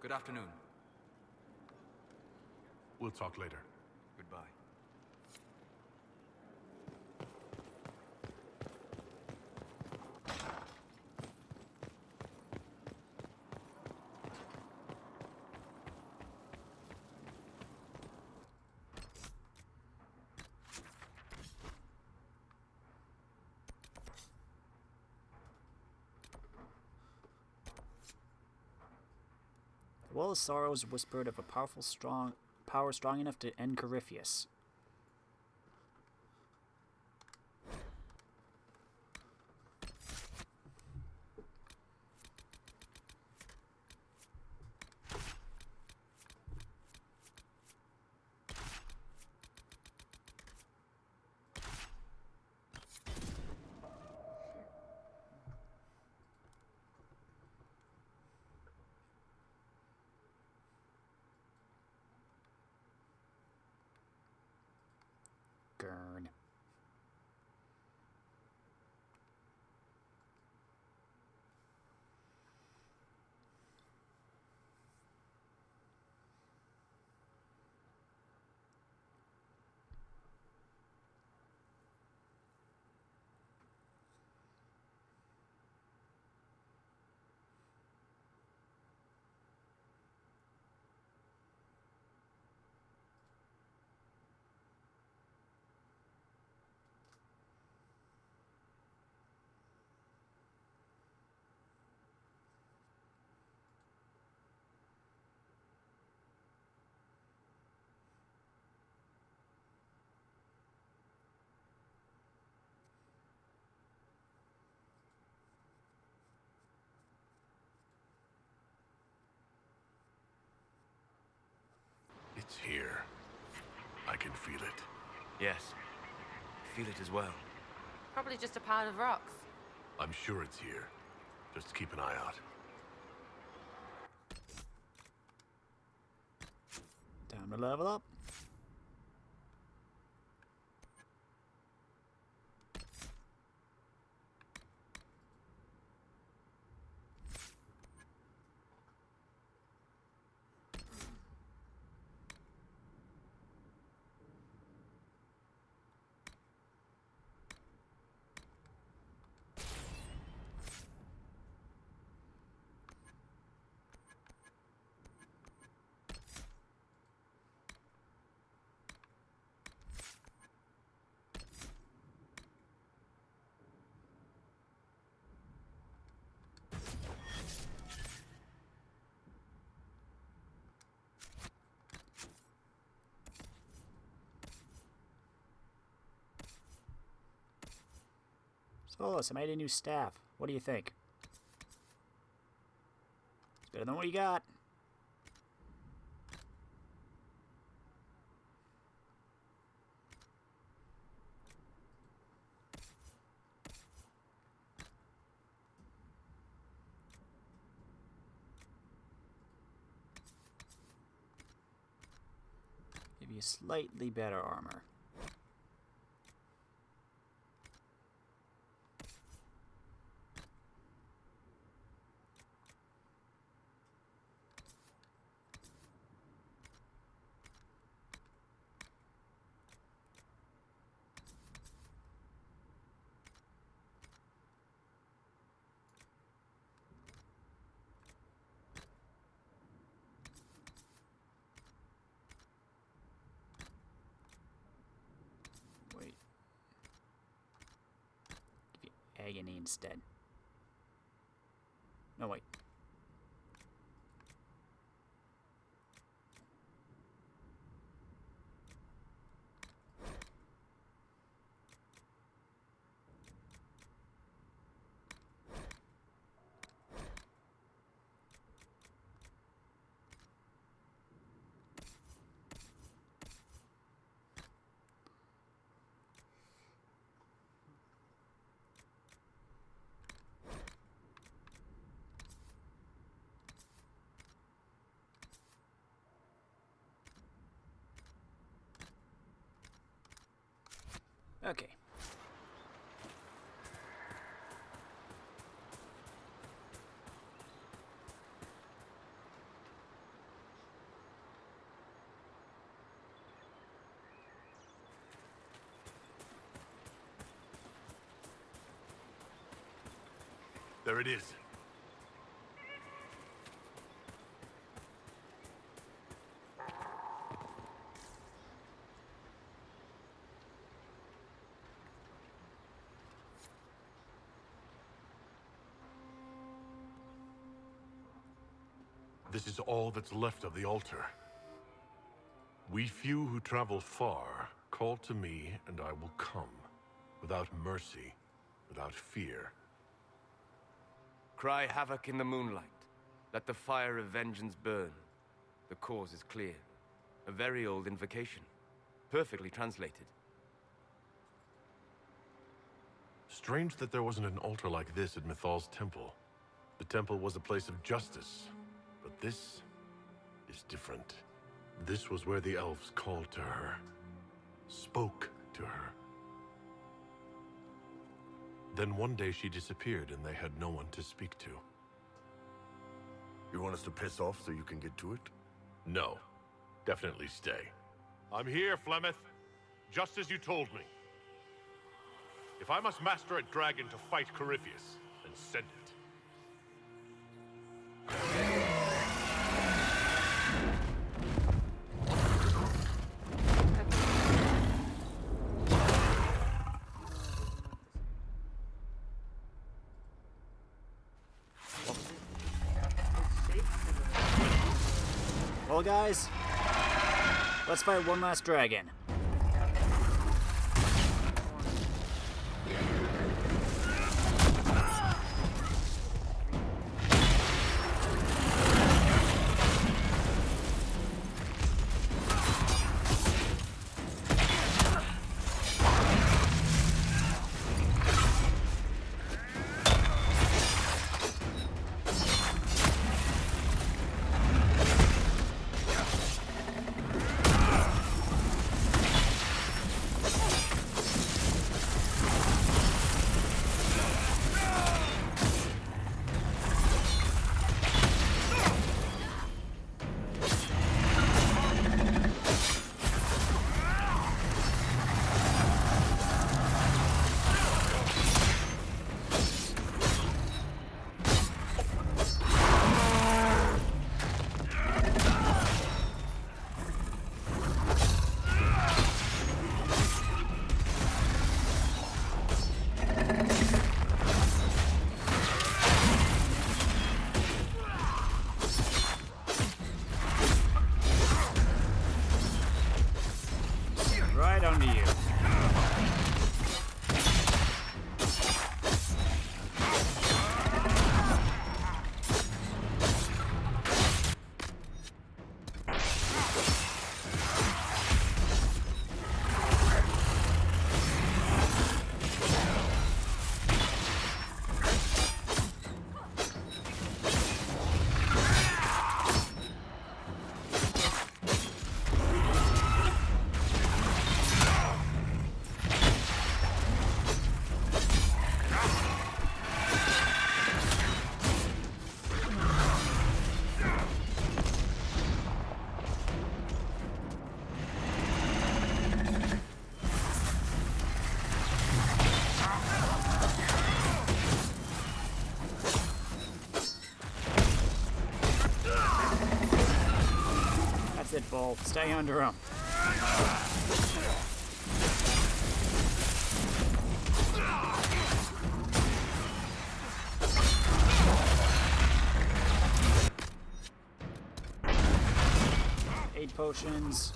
Good afternoon. We'll talk later. Goodbye. The Well of Sorrows whispered of a power strong enough to end Corypheus. It's here. I can feel it. Yes. I feel it as well. Probably just a pile of rocks. I'm sure it's here. Just keep an eye out. Time to level up. Solus, I made a new staff. What do you think? It's better than what you got. Give you slightly better armor. Agony instead. No, wait. Okay. There it is. This is all that's left of the altar. We few who travel far, call to me and I will come, without mercy, without fear. Cry havoc in the moonlight. Let the fire of vengeance burn. The cause is clear. A very old invocation. Perfectly translated. Strange that there wasn't an altar like this at Mythal's temple. The temple was a place of justice, but this is different. This was where the elves called to her, spoke to her. Then one day she disappeared and they had no one to speak to. You want us to piss off so you can get to it? No. Definitely stay. I'm here, Flemeth. Just as you told me. If I must master a dragon to fight Corypheus, then send it. Well, guys, let's fight one last dragon. to you. That's it, Bull. Stay under him. 8 potions.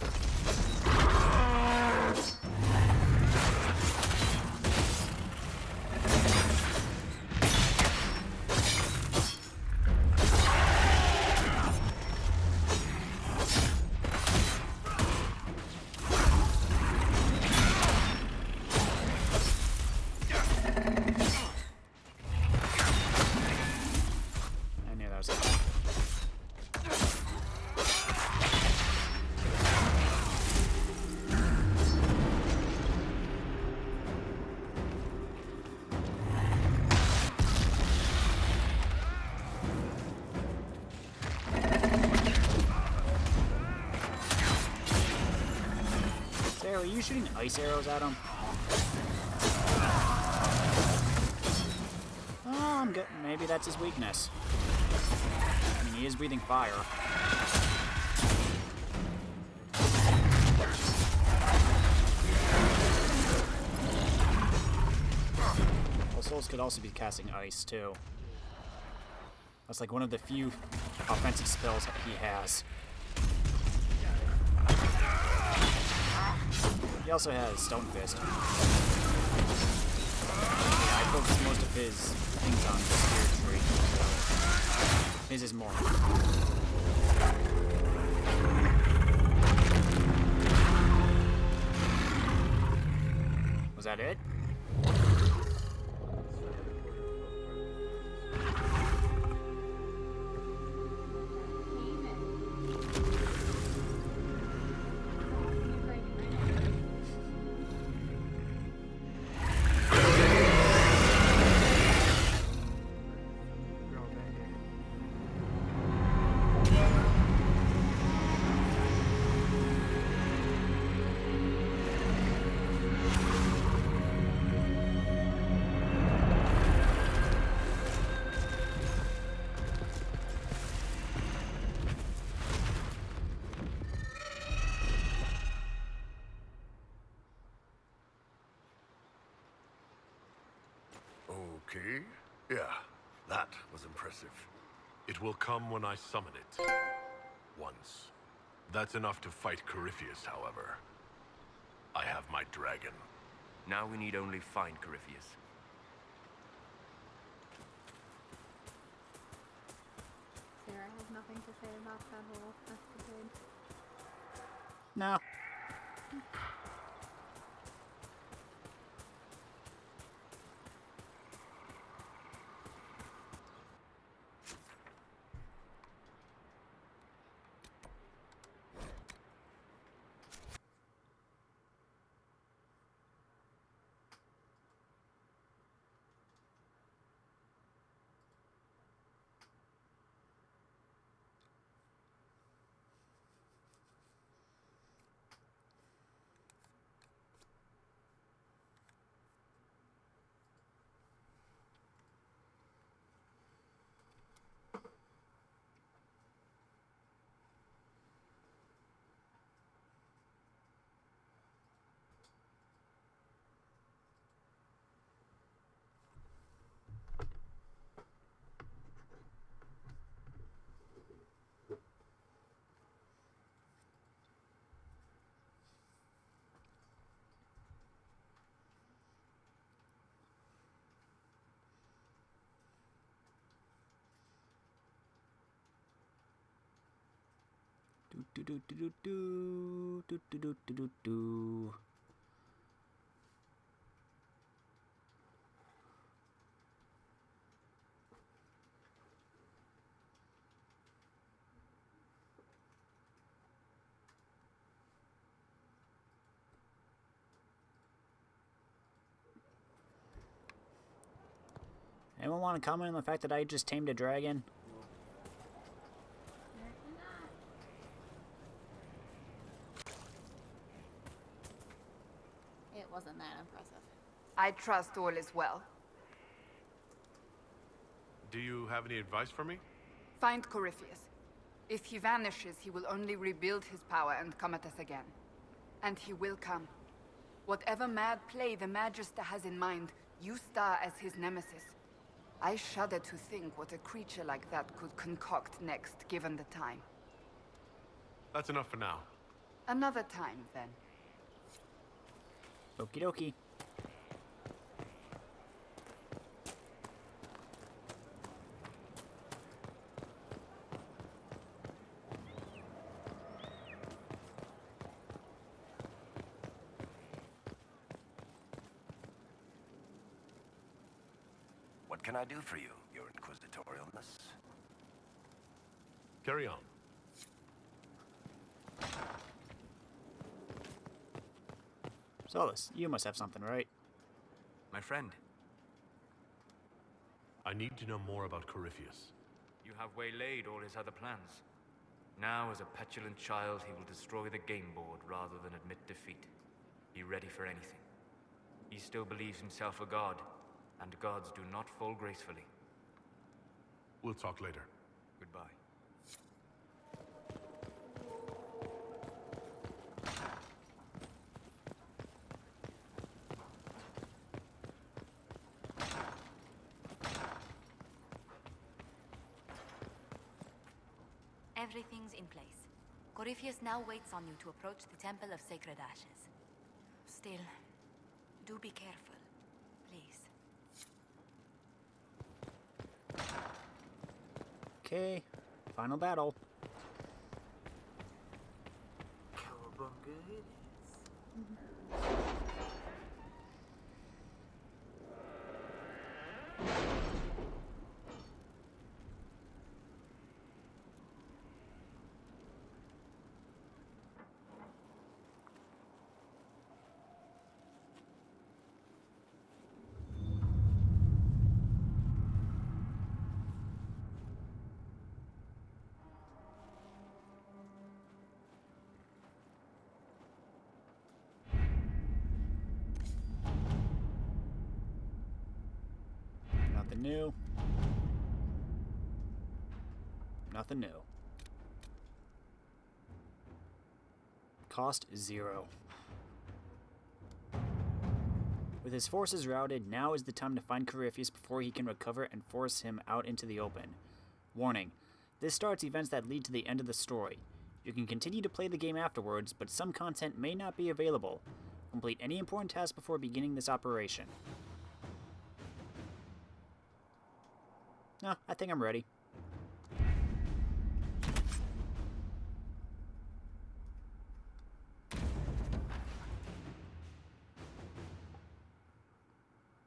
I knew that was coming. Sarah, are you shooting ice arrows at him? Oh, I'm good. Maybe that's his weakness. I mean, he is breathing fire. Well, Souls could also be casting ice, too. That's like one of the few offensive spells that he has. He also has Stone Fist. Yeah, I focus most of his things on the Spirit Tree, so his is more. Was that it? Okay. Yeah, that was impressive. It will come when I summon it. Once. That's enough to fight Corypheus, however. I have my dragon. Now we need only find Corypheus. Sarah has nothing to say about that whole escapade. No. Anyone want to comment on the fact that I just tamed a dragon? It wasn't that impressive. I trust all is well. Do you have any advice for me? Find Corypheus. If he vanishes, he will only rebuild his power and come at us again. And he will come. Whatever mad play the Magister has in mind, you star as his nemesis. I shudder to think what a creature like that could concoct next, given the time. That's enough for now. Another time, then. Okie dokie. What can I do for you, Your Inquisitorialness? Carry on. Solus, you must have something, right? My friend. I need to know more about Corypheus. You have waylaid all his other plans. Now, as a petulant child, he will destroy the game board rather than admit defeat. Be ready for anything. He still believes himself a god, and gods do not fall gracefully. We'll talk later. Goodbye. Everything's in place. Corypheus now waits on you to approach the Temple of Sacred Ashes. Still, do be careful, please. Okay, final battle. Cowabunga it is. Nothing new. Nothing new. Cost 0. With his forces routed, now is the time to find Corypheus before he can recover and force him out into the open. Warning, this starts events that lead to the end of the story. You can continue to play the game afterwards, but some content may not be available. Complete any important task before beginning this operation. No, I think I'm ready.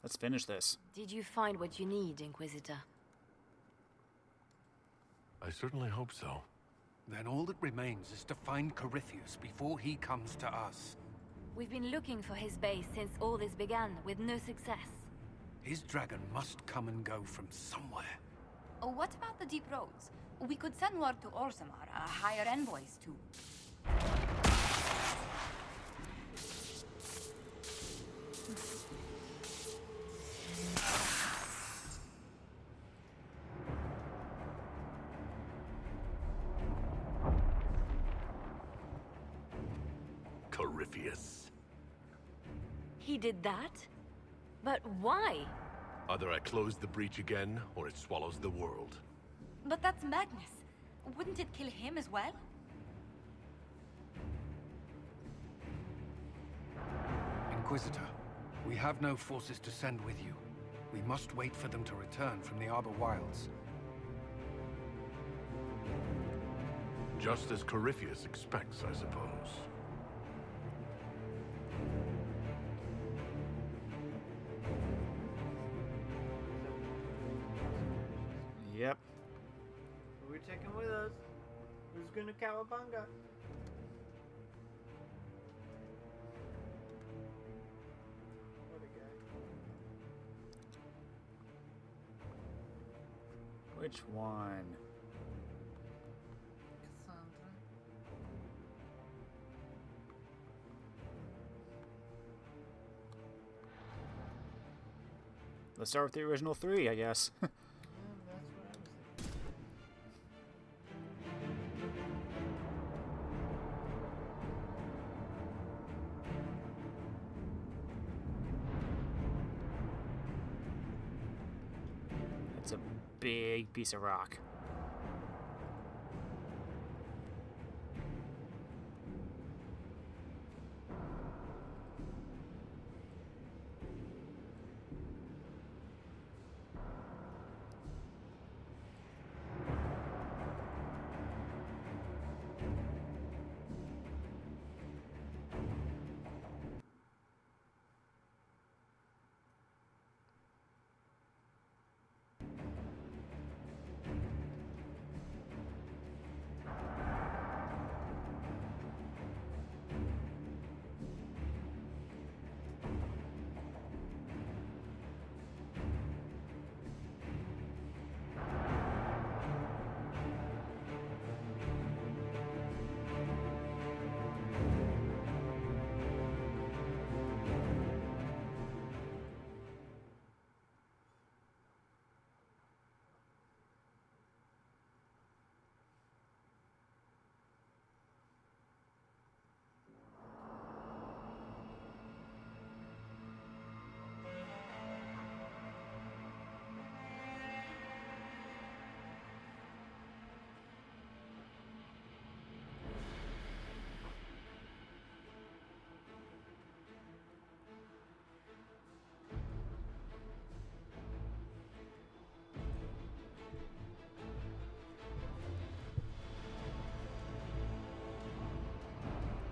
Let's finish this. Did you find what you need, Inquisitor? I certainly hope so. Then all that remains is to find Corypheus before he comes to us. We've been looking for his base since all this began, with no success. His dragon must come and go from somewhere. Oh, what about the deep roads? We could send word to Orzammar, hire envoys too. Corypheus. He did that? But why? Either I close the breach again, or it swallows the world. But that's Magnus. Wouldn't it kill him as well? Inquisitor, we have no forces to send with you. We must wait for them to return from the Arbor Wilds. Just as Corypheus expects, I suppose. Yep. Who are we taking with us? Who's gonna Cowabunga? What a guy. Which one? Let's start with the original 3, I guess. That's a big piece of rock.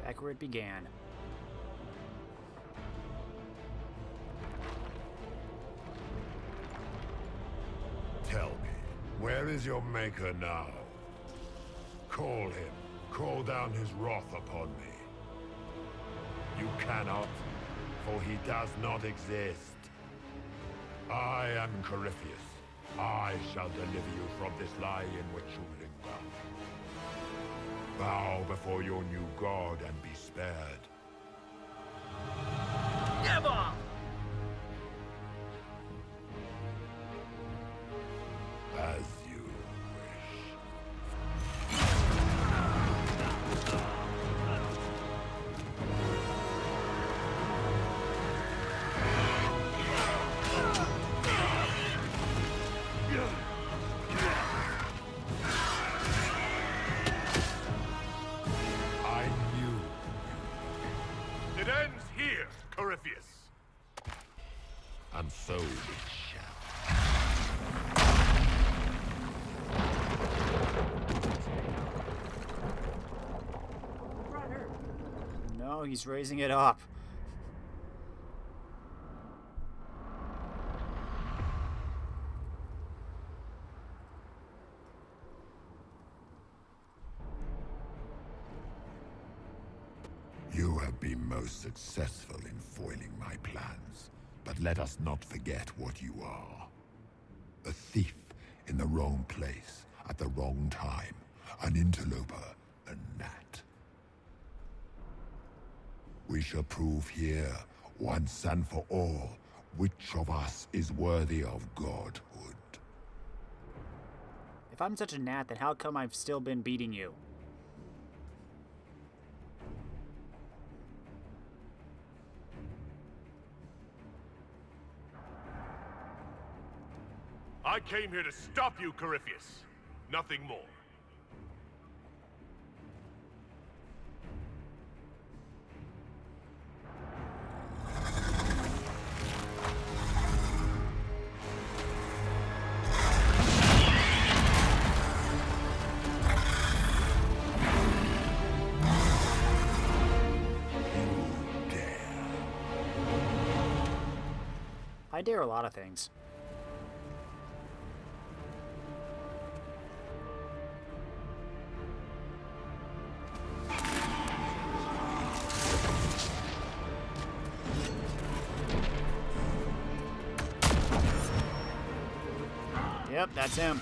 Back where it began. Tell me, where is your maker now? Call him. Call down his wrath upon me. You cannot, for he does not exist. I am Corypheus. I shall deliver you from this lie in which you linger. Bow before your new god and be spared. Never! As you wish. I knew. It ends here, Corypheus. And so it shall. No, he's raising it up. You have been most successful in foiling my plans, but let us not forget what you are. A thief in the wrong place, at the wrong time, an interloper, a gnat. We shall prove here, once and for all, which of us is worthy of godhood. If I'm such a gnat, then how come I've still been beating you? I came here to stop you, Corypheus. Nothing more. I dare a lot of things. Yep, that's him.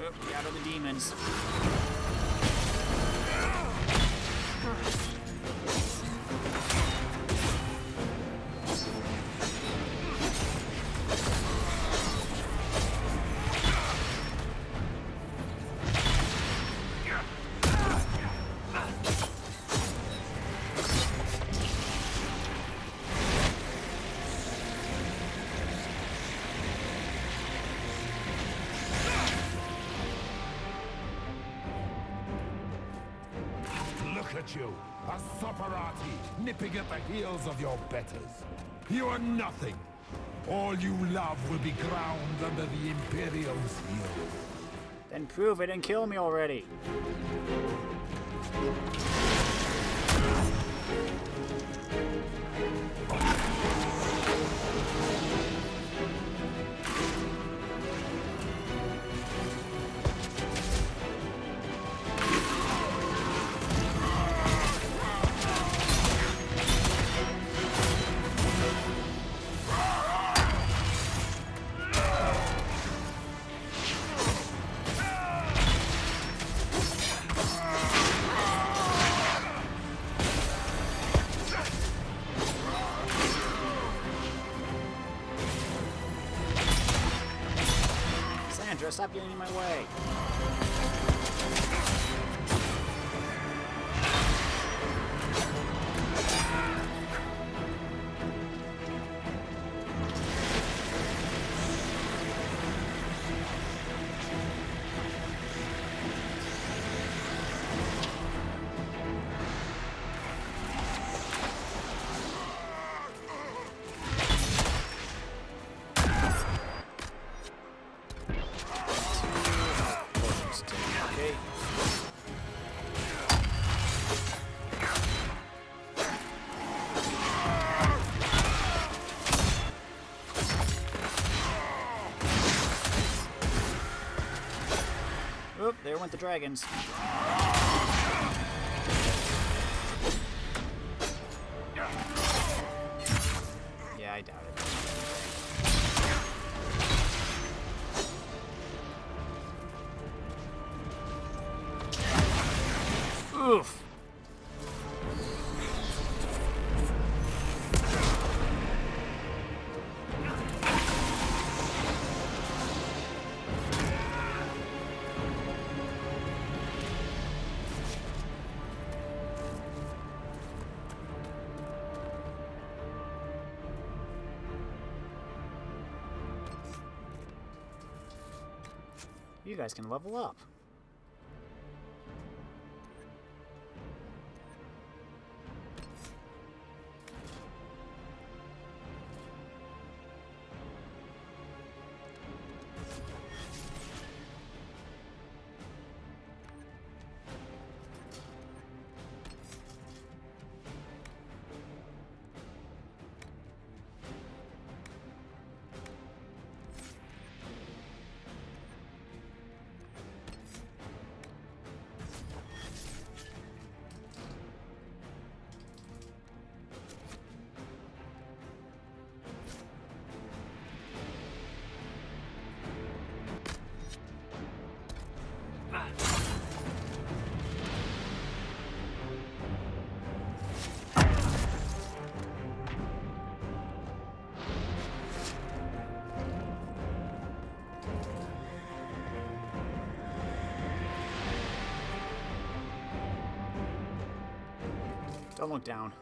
Oop, out of the demons. Look at you, a Sopparati, nipping at the heels of your betters. You are nothing. All you love will be ground under the Imperial's heel. Then prove it and kill me already. Sandra, stop getting in my way. Okay. Oop, there went the dragons. Yeah, I doubt it. Oof. You guys can level up. Don't look down.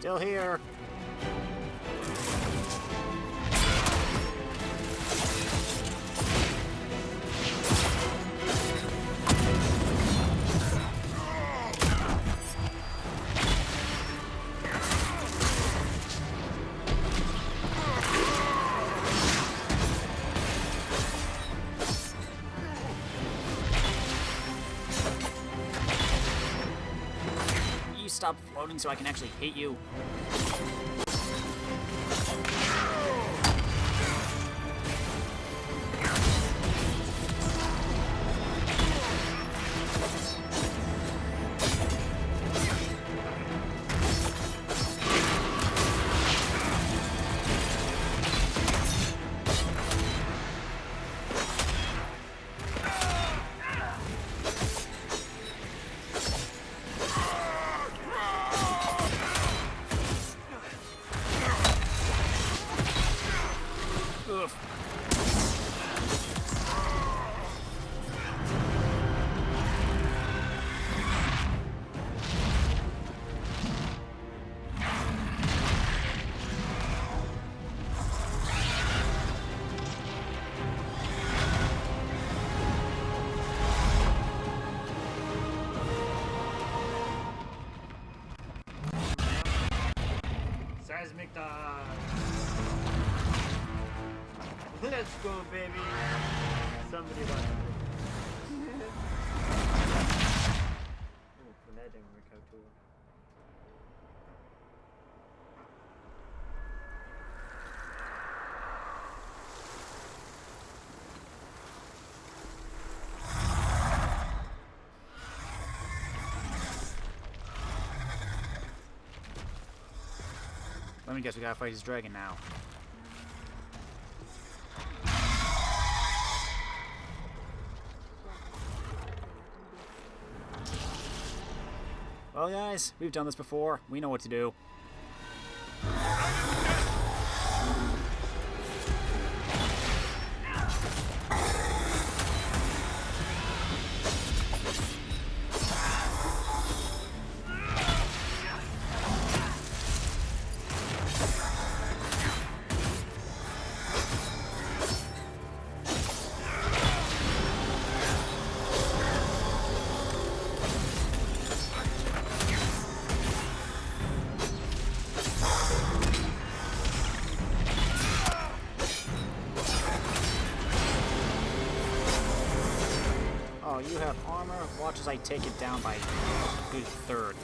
Still here. Stop floating so I can actually hit you. Seismic dodge. Let's go, baby. Somebody left. Oh, that didn't work out too well. Let me guess, we gotta fight his dragon now. Well, guys, we've done this before. We know what to do. Oh, you have armor. Watch as I take it down by a good third.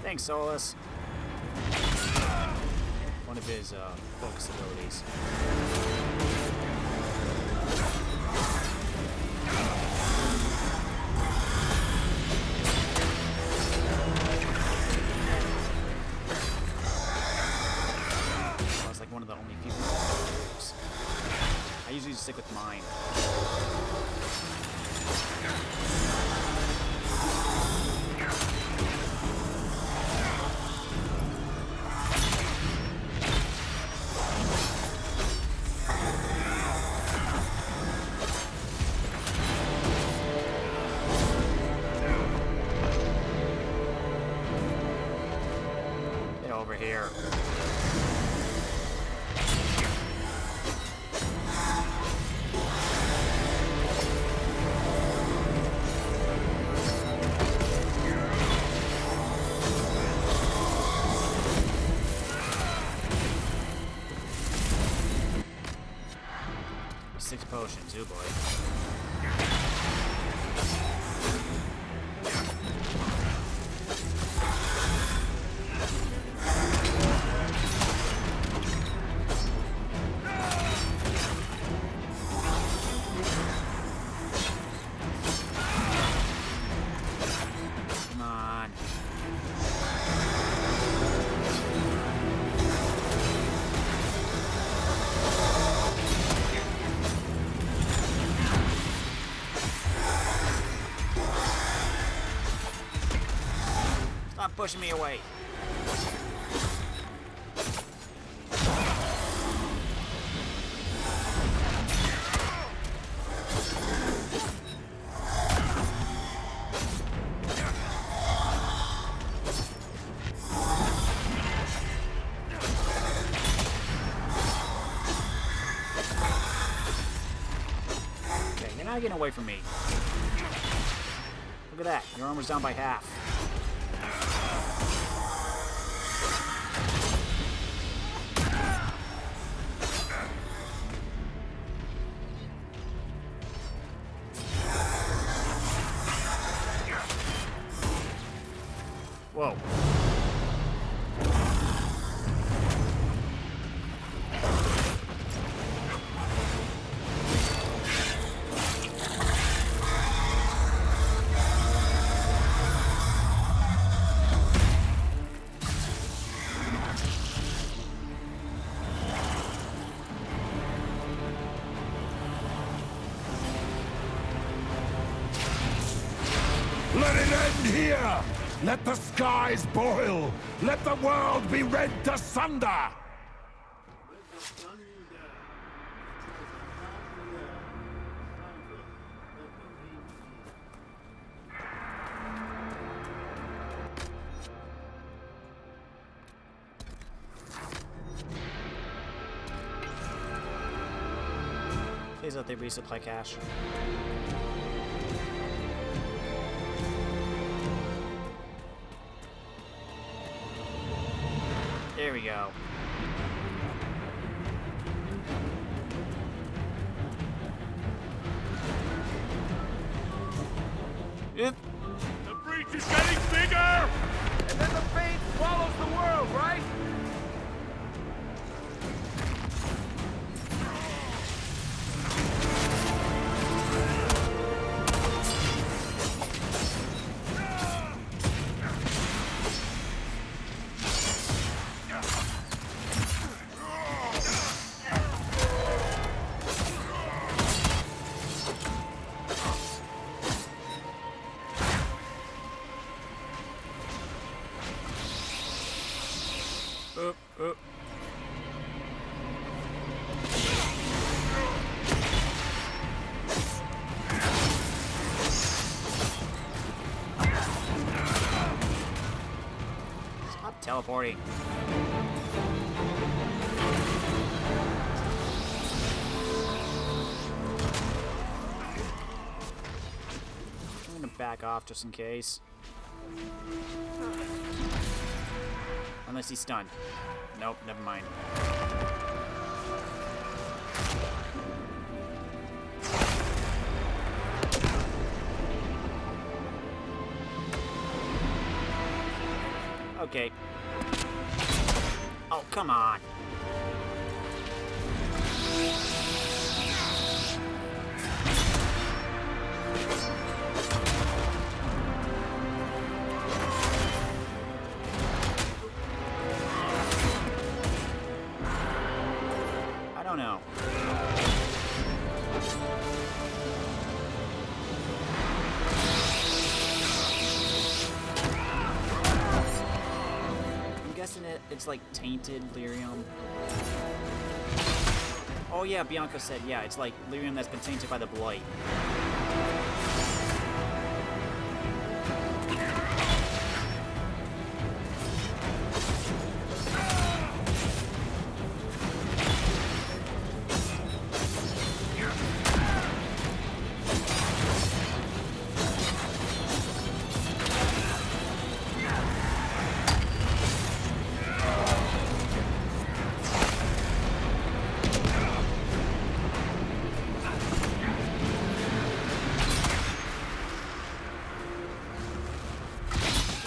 Thanks, Solus. One of his focus abilities. Well, it's like one of the only few moves. I usually just stick with mine. Here. Six potions, oh boy. pushing me away. Okay, you're not getting away from me. Look at that. Your armor's down by half. Whoa. Let it end here! Let the skies boil! Let the world be rent asunder! Please let they resupply cash. There we go. Yep. The breach is getting bigger! And then the fate swallows the world, right? Stop teleporting. I'm gonna back off just in case. Unless he's stunned. Nope, never mind. Okay. Oh, come on. I don't know. I'm guessing it's like tainted lyrium. Oh yeah, Bianca said, yeah, it's like lyrium that's been tainted by the blight.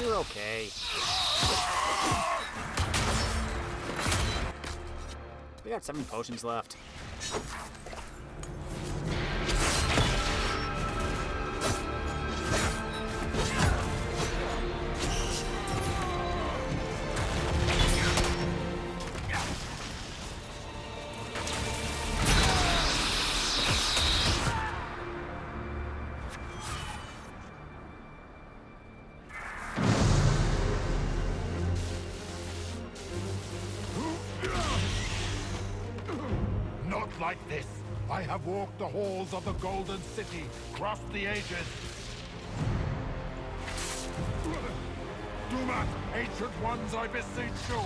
You're okay. We got 7 potions left. like this. I have walked the halls of the Golden City, crossed the ages. Do not, ancient ones, I beseech you.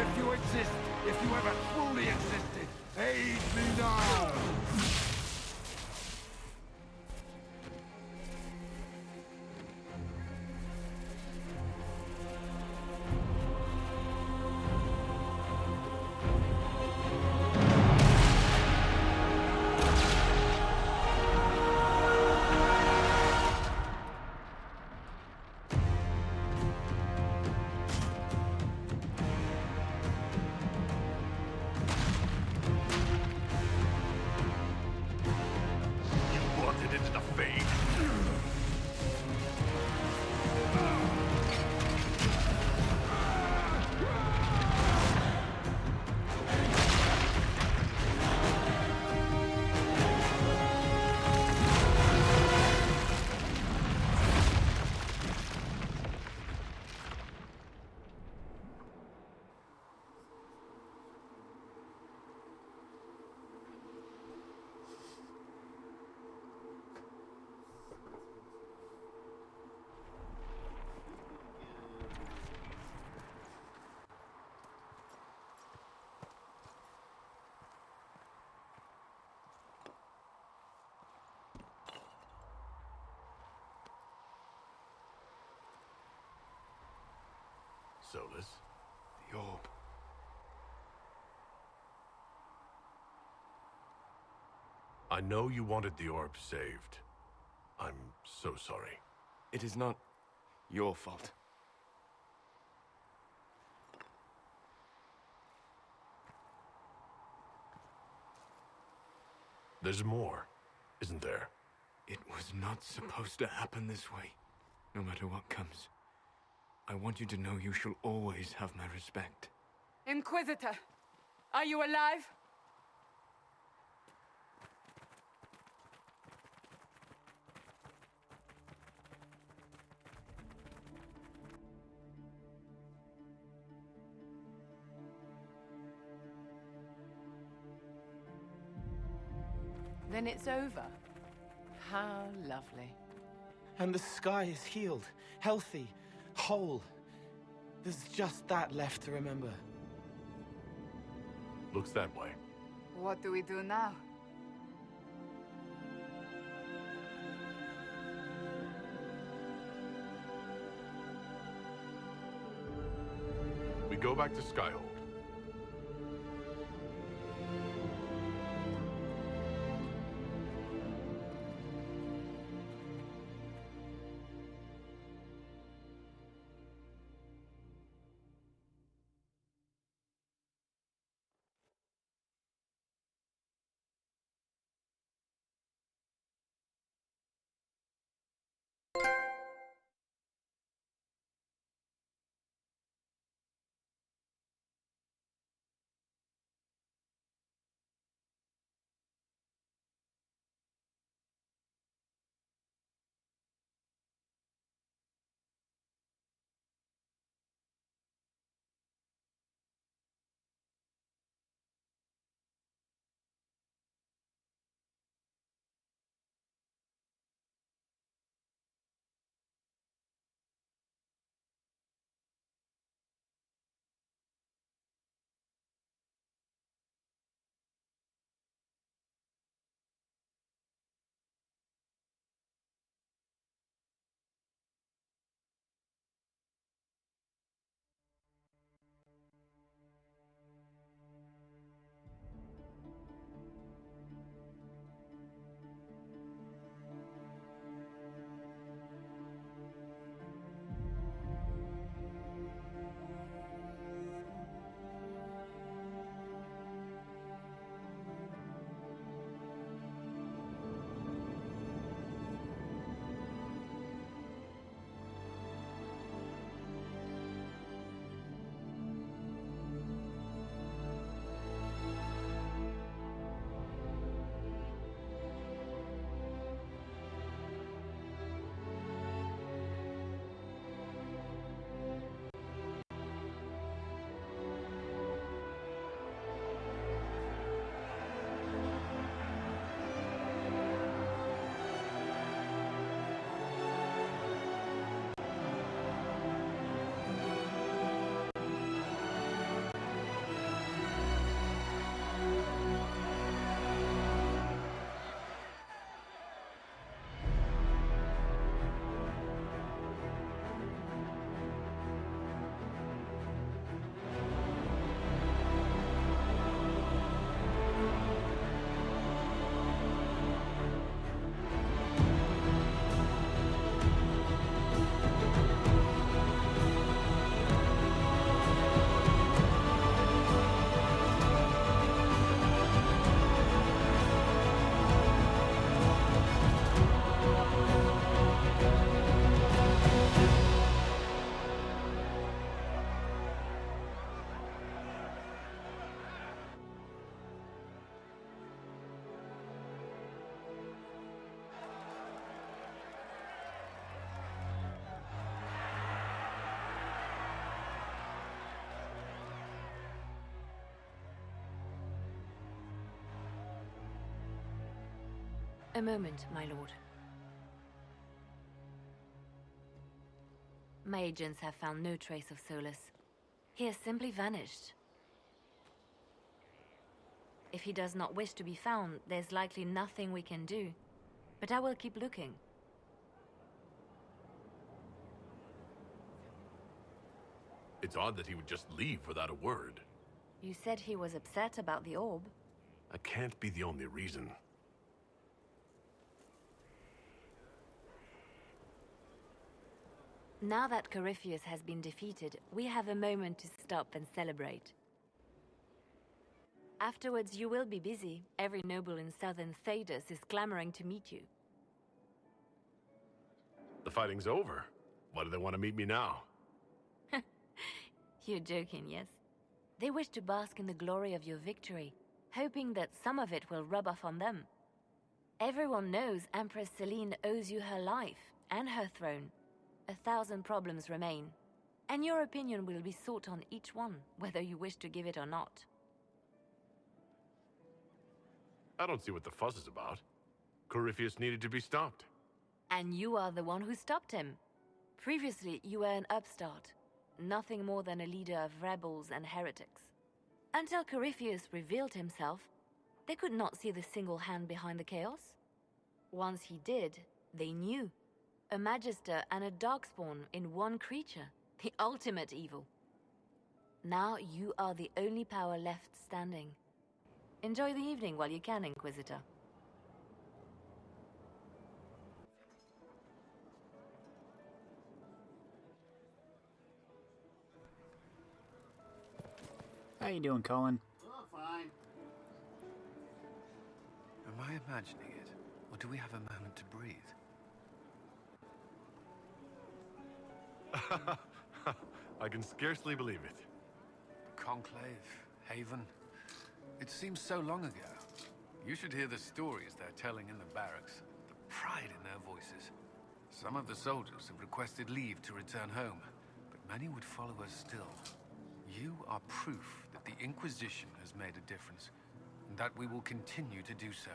If you exist, if you ever truly existed, aid me now! Solus? The orb. I know you wanted the orb saved. I'm so sorry. It is not your fault. There's more, isn't there? It was not supposed to happen this way. No matter what comes, I want you to know you shall always have my respect. Inquisitor, are you alive? Then it's over. How lovely. And the sky is healed, healthy, whole. There's just that left to remember. Looks that way. What do we do now? We go back to Skyhold. A moment, my lord. My agents have found no trace of Solus. He has simply vanished. If he does not wish to be found, there's likely nothing we can do. But I will keep looking. It's odd that he would just leave without a word. You said he was upset about the orb. That can't be the only reason. Now that Corypheus has been defeated, we have a moment to stop and celebrate. Afterwards, you will be busy. Every noble in southern Thedas is clamoring to meet you. The fighting's over. Why do they want to meet me now? You're joking, yes? They wish to bask in the glory of your victory, hoping that some of it will rub off on them. Everyone knows Empress Celine owes you her life and her throne. 1,000 problems remain, and your opinion will be sought on each one, whether you wish to give it or not. I don't see what the fuss is about. Corypheus needed to be stopped. And you are the one who stopped him. Previously, you were an upstart, nothing more than a leader of rebels and heretics. Until Corypheus revealed himself, they could not see the single hand behind the chaos. Once he did, they knew. A Magister and a Darkspawn in one creature, the ultimate evil. Now you are the only power left standing. Enjoy the evening while you can, Inquisitor. How you doing, Colin? Oh, fine. Am I imagining it? Or do we have a moment to breathe? I can scarcely believe it. Conclave, Haven. It seems so long ago. You should hear the stories they're telling in the barracks. The pride in their voices. Some of the soldiers have requested leave to return home, but many would follow us still. You are proof that the Inquisition has made a difference, and that we will continue to do so.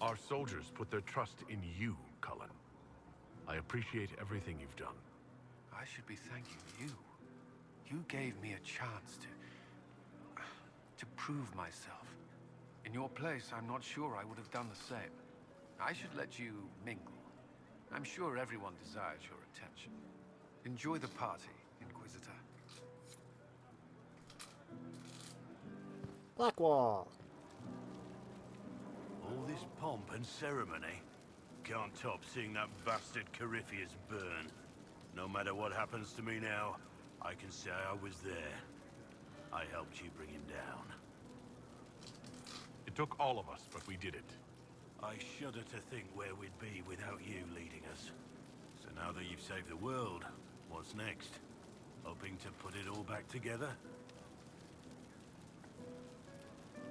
Our soldiers put their trust in you, Cullen. I appreciate everything you've done. I should be thanking you. You gave me a chance to prove myself. In your place, I'm not sure I would have done the same. I should let you mingle. I'm sure everyone desires your attention. Enjoy the party, Inquisitor. Blackwall. All this pomp and ceremony can't top seeing that bastard Corypheus burn. No matter what happens to me now, I can say I was there. I helped you bring him down. It took all of us, but we did it. I shudder to think where we'd be without you leading us. So now that you've saved the world, what's next? Hoping to put it all back together?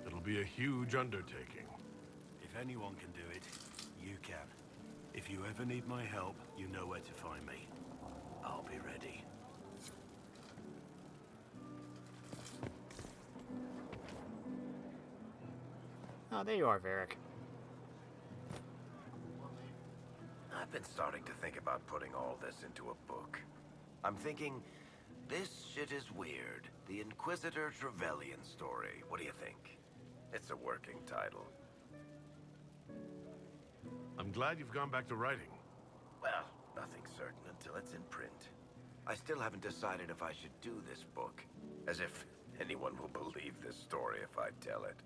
It'll be a huge undertaking. If anyone can do it, you can. If you ever need my help, you know where to find me. I'll be ready. Oh, there you are, Varric. I've been starting to think about putting all this into a book. I'm thinking, this shit is weird. The Inquisitor Trevelyan story. What do you think? It's a working title. I'm glad you've gone back to writing. Well, nothing's certain until it's in print. I still haven't decided if I should do this book. As if anyone will believe this story if I tell it.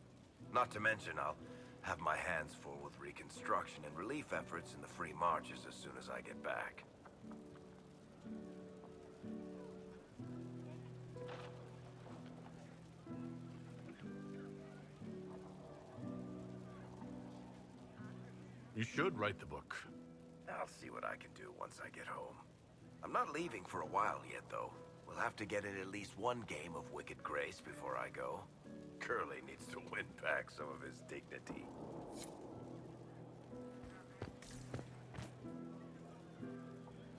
Not to mention, I'll have my hands full with reconstruction and relief efforts in the Free Marches as soon as I get back. You should write the book. I'll see what I can do once I get home. I'm not leaving for a while yet, though. We'll have to get in at least one game of Wicked Grace before I go. Curly needs to win back some of his dignity.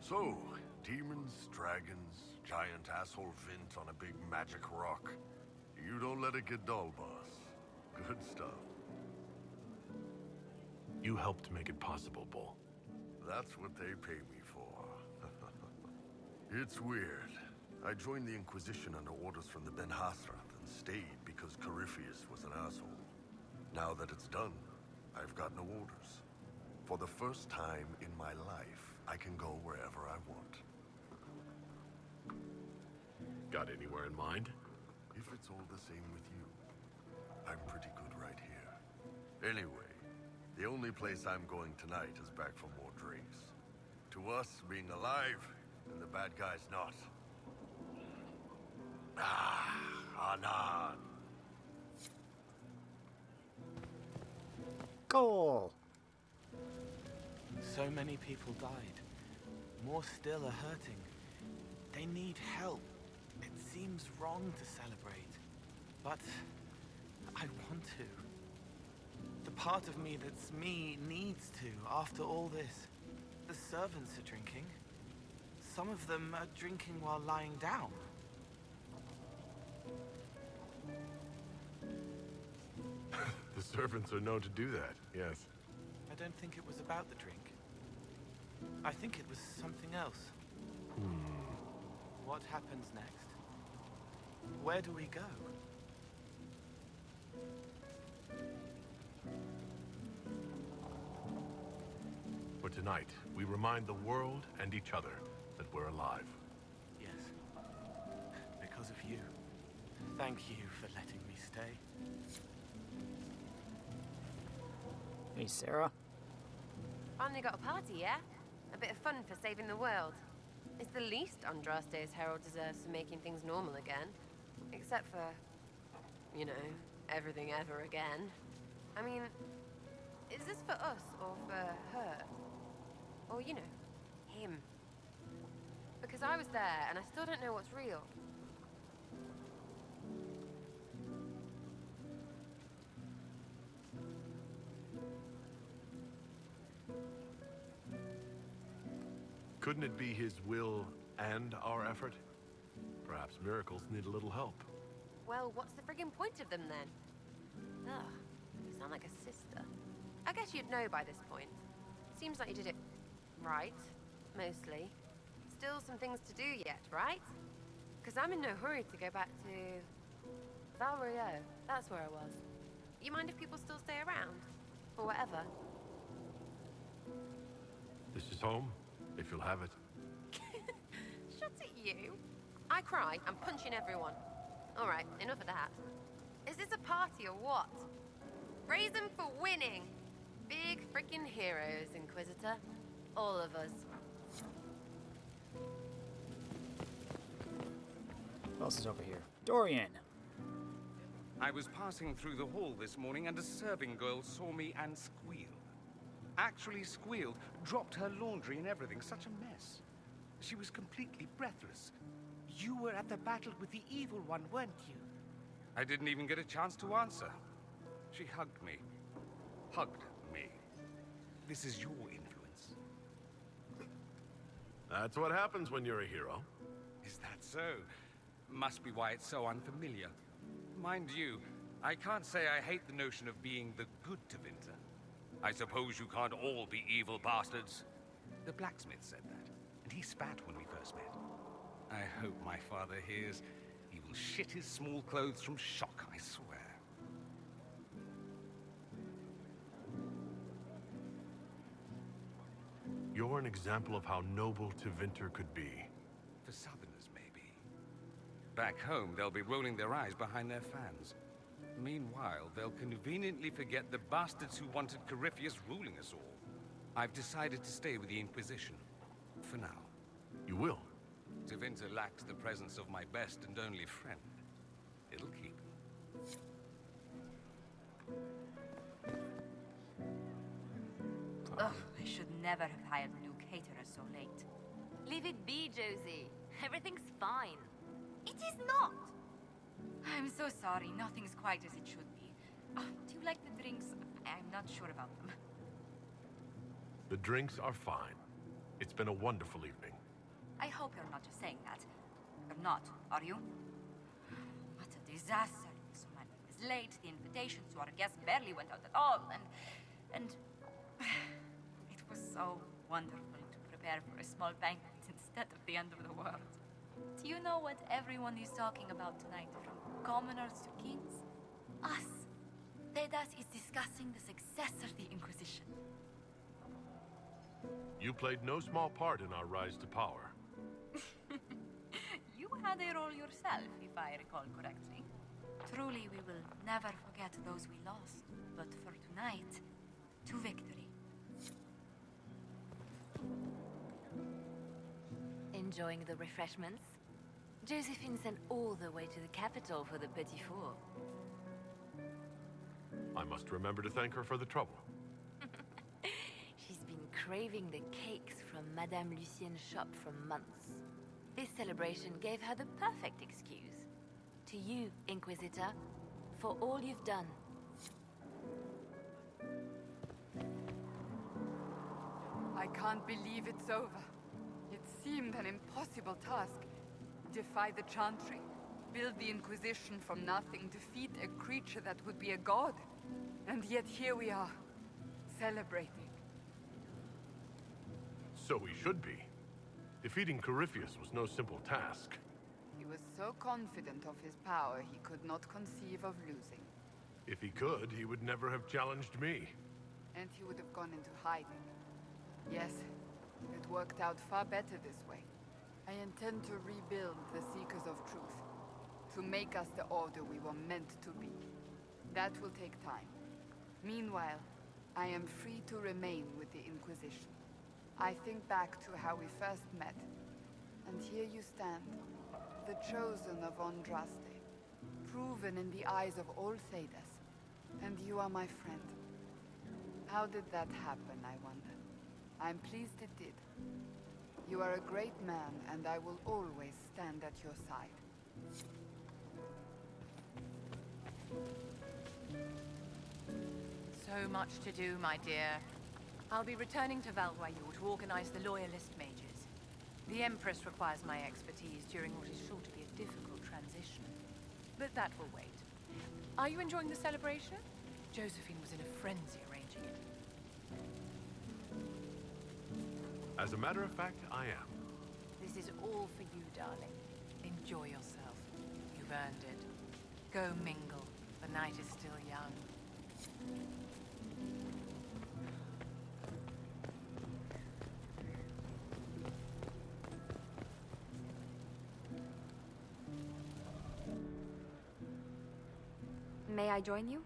So, demons, dragons, giant asshole Vint on a big magic rock. You don't let it get dull, boss. Good stuff. You helped make it possible, Bull. That's what they pay me for. It's weird. I joined the Inquisition under orders from the Ben Hasrath and stayed because Corypheus was an asshole. Now that it's done, I've got no orders. For the first time in my life, I can go wherever I want. Got anywhere in mind? If it's all the same with you, I'm pretty good right here. Anyway, the only place I'm going tonight is back for more drinks. To us, being alive, and the bad guys not. Anan. Goal! So many people died. More still are hurting. They need help. It seems wrong to celebrate, but I want to. The part of me that's me needs to, after all this. The servants are drinking. Some of them are drinking while lying down. The servants are known to do that, yes. I don't think it was about the drink. I think it was something else. What happens next? Where do we go? For tonight, we remind the world and each other that we're alive. Yes. Because of you. Thank you for letting me stay. Hey, Sarah. Finally got a party, yeah? A bit of fun for saving the world. It's the least Andraste's herald deserves for making things normal again. Except for, you know, everything ever again. I mean, is this for us or for her? Or, you know, him? Because I was there and I still don't know what's real. Couldn't it be his will and our effort? Perhaps miracles need a little help. Well, what's the friggin' point of them then? Ugh, you sound like a sister. I guess you'd know by this point. Seems like you did it right, mostly. Still some things to do yet, right? Because I'm in no hurry to go back to Valrio. That's where I was. You mind if people still stay around? Or whatever? This is home, if you'll have it. Shut it, you. I cry, I'm punching everyone. All right, enough of that. Is this a party or what? Raise them for winning. Big freaking heroes, Inquisitor. All of us. What else is over here? Dorian! I was passing through the hall this morning and a serving girl saw me and squealed. Actually squealed, dropped her laundry and everything. Such a mess. She was completely breathless. You were at the battle with the evil one, weren't you? I didn't even get a chance to answer. She hugged me. Hugged me. This is your influence. That's what happens when you're a hero. Is that so? Must be why it's so unfamiliar. Mind you, I can't say I hate the notion of being the good Tevinter. I suppose you can't all be evil bastards. The blacksmith said that, and he spat when we first met. I hope my father hears. He will shit his small clothes from shock, I swear. You're an example of how noble Tevinter could be. For Southerners, maybe. Back home, they'll be rolling their eyes behind their fans. Meanwhile, they'll conveniently forget the bastards who wanted Corypheus ruling us all. I've decided to stay with the Inquisition. For now. You will? Tevinter lacks the presence of my best and only friend. It'll keep. Ugh, I should never have hired a new caterer so late. Leave it be, Josie. Everything's fine. It is not! I'm so sorry, nothing's quite as it should be. Do you like the drinks? I'm not sure about them. The drinks are fine. It's been a wonderful evening. I hope you're not just saying that. You're not, are you? What a disaster. So many was late, the invitation to our guests barely went out at all, and... was so wonderful to prepare for a small banquet instead of the end of the world. Do you know what everyone is talking about tonight, from commoners to kings? Us. Tedas is discussing the success of the Inquisition. You played no small part in our rise to power. You had a role yourself, if I recall correctly. Truly, we will never forget those we lost. But for tonight, to victory. Enjoying the refreshments? Josephine sent all the way to the capital for the petit four. I must remember to thank her for the trouble. She's been craving the cakes from Madame Lucien's shop for months. This celebration gave her the perfect excuse. To you, Inquisitor, for all you've done. I can't believe it's over. It seemed an impossible task. Defy the Chantry, build the Inquisition from nothing, defeat a creature that would be a god. And yet here we are, celebrating. So we should be. Defeating Corypheus was no simple task. He was so confident of his power, he could not conceive of losing. If he could, he would never have challenged me. And he would have gone into hiding. Yes, it worked out far better this way. I intend to rebuild the Seekers of Truth, to make us the Order we were meant to be. That will take time. Meanwhile, I am free to remain with the Inquisition. I think back to how we first met, and here you stand, the chosen of Andraste, proven in the eyes of all Thedas, and you are my friend. How did that happen, I wonder? I'm pleased it did. You are a great man, and I will always stand at your side. So much to do, my dear. I'll be returning to Valroyou to organize the Loyalist mages. The Empress requires my expertise during what is sure to be a difficult transition. But that will wait. Are you enjoying the celebration? Josephine was in a frenzy arranging it. As a matter of fact, I am. This is all for you, darling. Enjoy yourself. You've earned it. Go mingle. The night is still young. May I join you?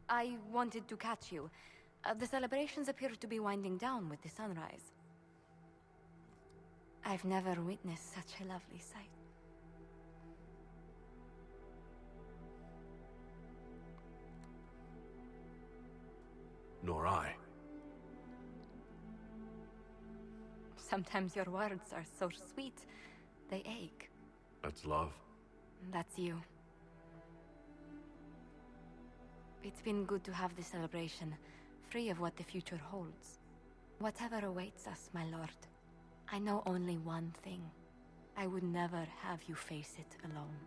I wanted to catch you. The celebrations appear to be winding down with the sunrise. I've never witnessed such a lovely sight. Nor I. Sometimes your words are so sweet, they ache. That's love. That's you. It's been good to have this celebration, free of what the future holds. Whatever awaits us, my lord, I know only one thing. I would never have you face it alone.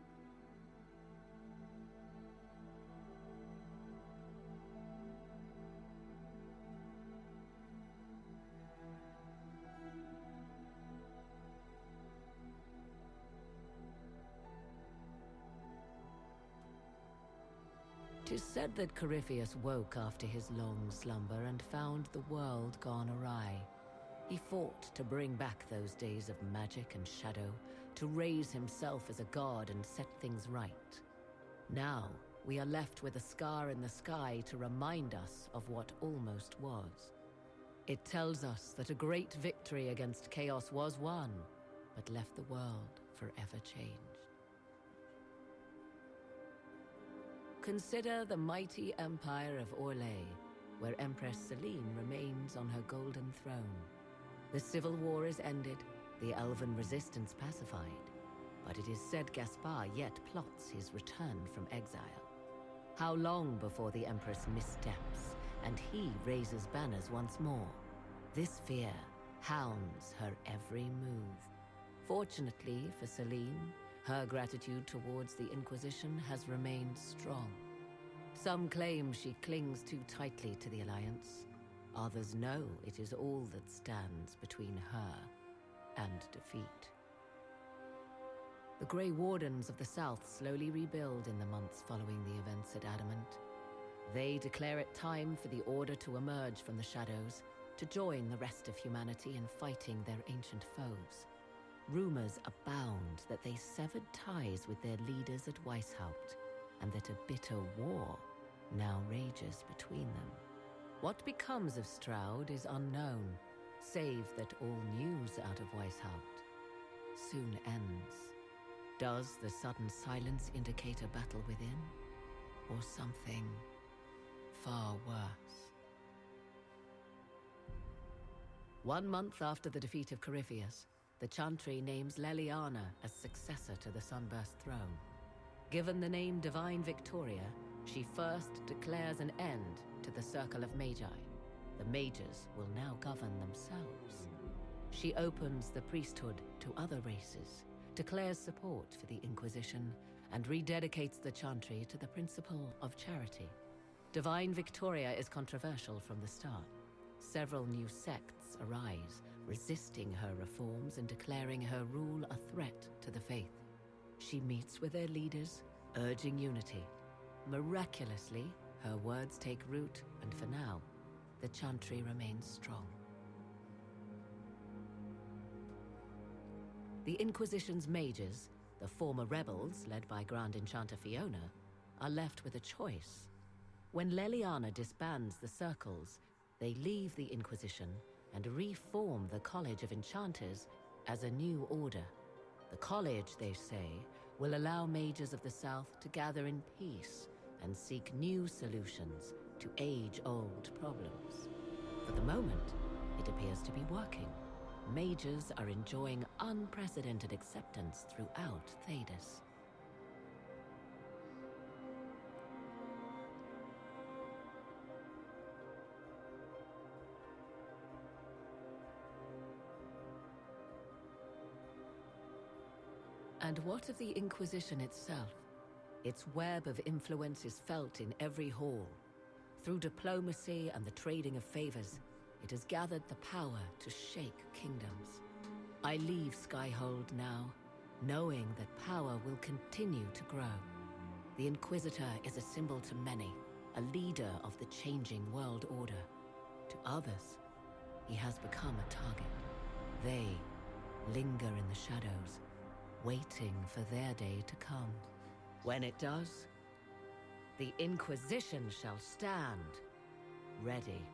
Tis said that Corypheus woke after his long slumber and found the world gone awry. He fought to bring back those days of magic and shadow, to raise himself as a god and set things right. Now, we are left with a scar in the sky to remind us of what almost was. It tells us that a great victory against chaos was won, but left the world forever changed. Consider the mighty empire of Orlais, where Empress Celine remains on her golden throne. The civil war is ended, the elven resistance pacified, but it is said Gaspard yet plots his return from exile. How long before the Empress missteps, and he raises banners once more? This fear hounds her every move. Fortunately for Celine, her gratitude towards the Inquisition has remained strong. Some claim she clings too tightly to the Alliance. Others know it is all that stands between her and defeat. The Grey Wardens of the South slowly rebuild in the months following the events at Adamant. They declare it time for the Order to emerge from the shadows, to join the rest of humanity in fighting their ancient foes. Rumors abound that they severed ties with their leaders at Weishaupt, and that a bitter war now rages between them. What becomes of Stroud is unknown, save that all news out of Weishaupt soon ends. Does the sudden silence indicate a battle within, or something far worse? 1 month after the defeat of Corypheus, the Chantry names Leliana as successor to the Sunburst throne. Given the name Divine Victoria, she first declares an end to the Circle of Magi. The mages will now govern themselves. She opens the priesthood to other races, declares support for the Inquisition, and rededicates the Chantry to the principle of charity. Divine Victoria is controversial from the start. Several new sects arise, resisting her reforms and declaring her rule a threat to the faith. She meets with their leaders, urging unity. Miraculously, her words take root, and for now, the Chantry remains strong. The Inquisition's mages, the former rebels led by Grand Enchanter Fiona, are left with a choice. When Leliana disbands the circles, they leave the Inquisition and reform the College of Enchanters as a new order. The college, they say, will allow mages of the South to gather in peace and seek new solutions to age-old problems. For the moment, it appears to be working. Mages are enjoying unprecedented acceptance throughout Thedas. And what of the Inquisition itself? Its web of influence is felt in every hall. Through diplomacy and the trading of favors, it has gathered the power to shake kingdoms. I leave Skyhold now, knowing that power will continue to grow. The Inquisitor is a symbol to many, a leader of the changing world order. To others, he has become a target. They linger in the shadows, waiting for their day to come. When it does, the Inquisition shall stand ready.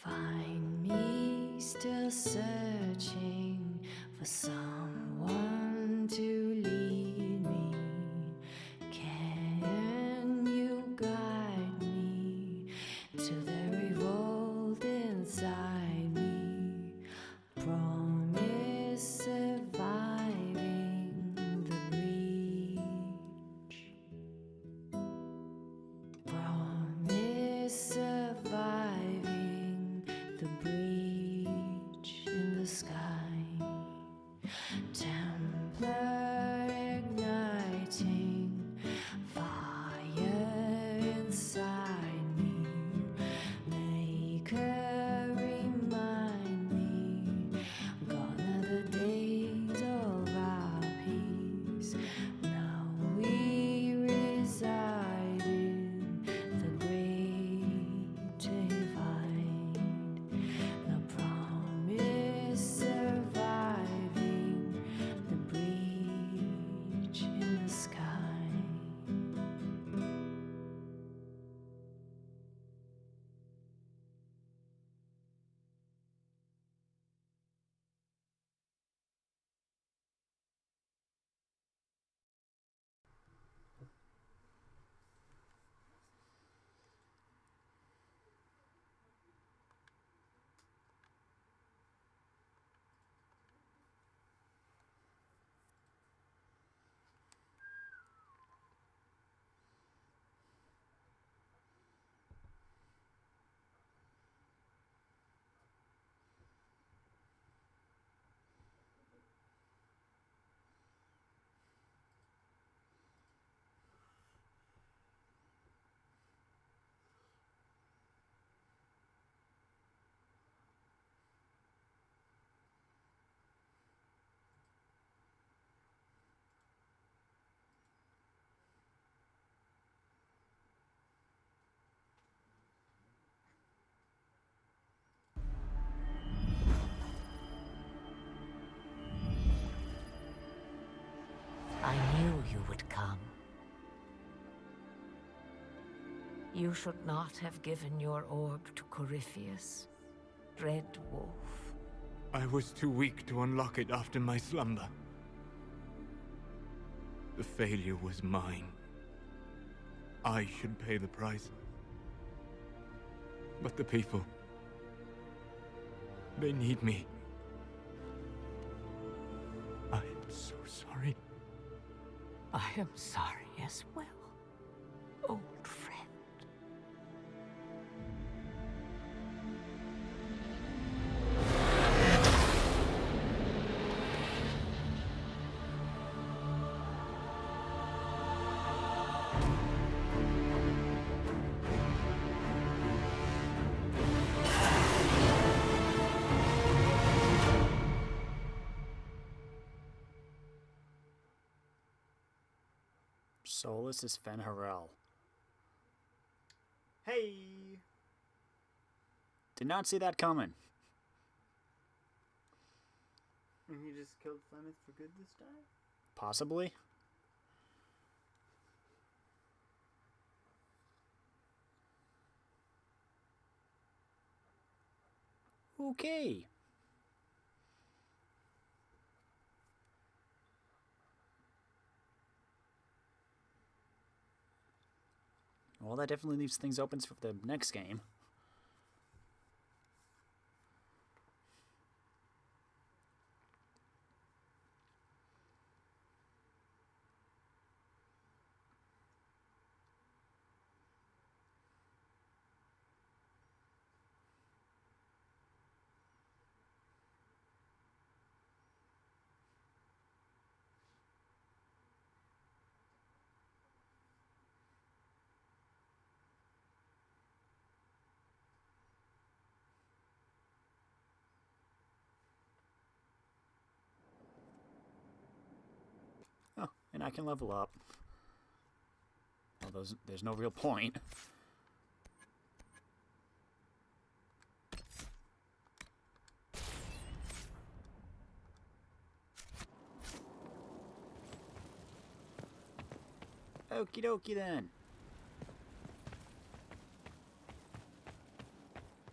Find me still searching for someone to lead me. Can you guide me to the revolt inside me? Promise surviving the breach. Promise surviving the breach in the sky. Templar igniting fire inside me. Maker remind me, gone are the days of our peace. Now we reside in the great divide. The promise surviving the breach in the sky. I knew you would come. You should not have given your orb to Corypheus, Red Wolf. I was too weak to unlock it after my slumber. The failure was mine. I should pay the price. But the people... they need me. I am so sorry. I am sorry as well, old friend. Solus is Fenharel. Hey! Did not see that coming. And he just killed Flemeth for good this time? Possibly. Okay. Well, that definitely leaves things open for the next game. Oh, and I can level up. Well, there's no real point. Okie dokie then.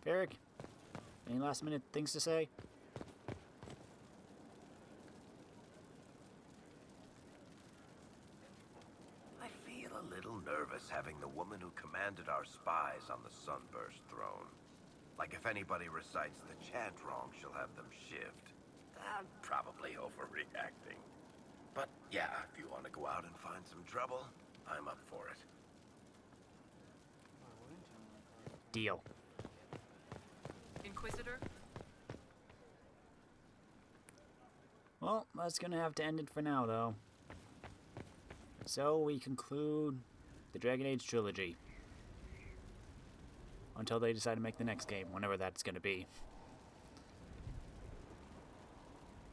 Eric, Any last minute things to say? I feel a little nervous having the woman who commanded our spies on the Sunburst throne. Like if anybody recites the chant wrong, she'll have them shivved. I'm probably overreacting. But yeah, if you want to go out and find some trouble, I'm up for it. Deal. Inquisitor? Well, that's gonna have to end it for now, though. So we conclude the Dragon Age trilogy. Until they decide to make the next game, whenever that's gonna be.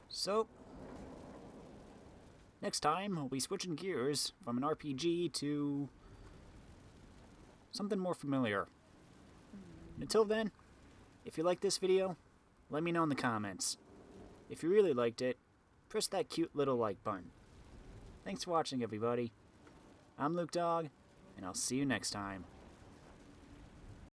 So, next time we'll be switching gears from an RPG to something more familiar. And until then, if you like this video, let me know in the comments. If you really liked it, press that cute little like button. Thanks for watching, everybody. I'm Luke Dog, and I'll see you next time.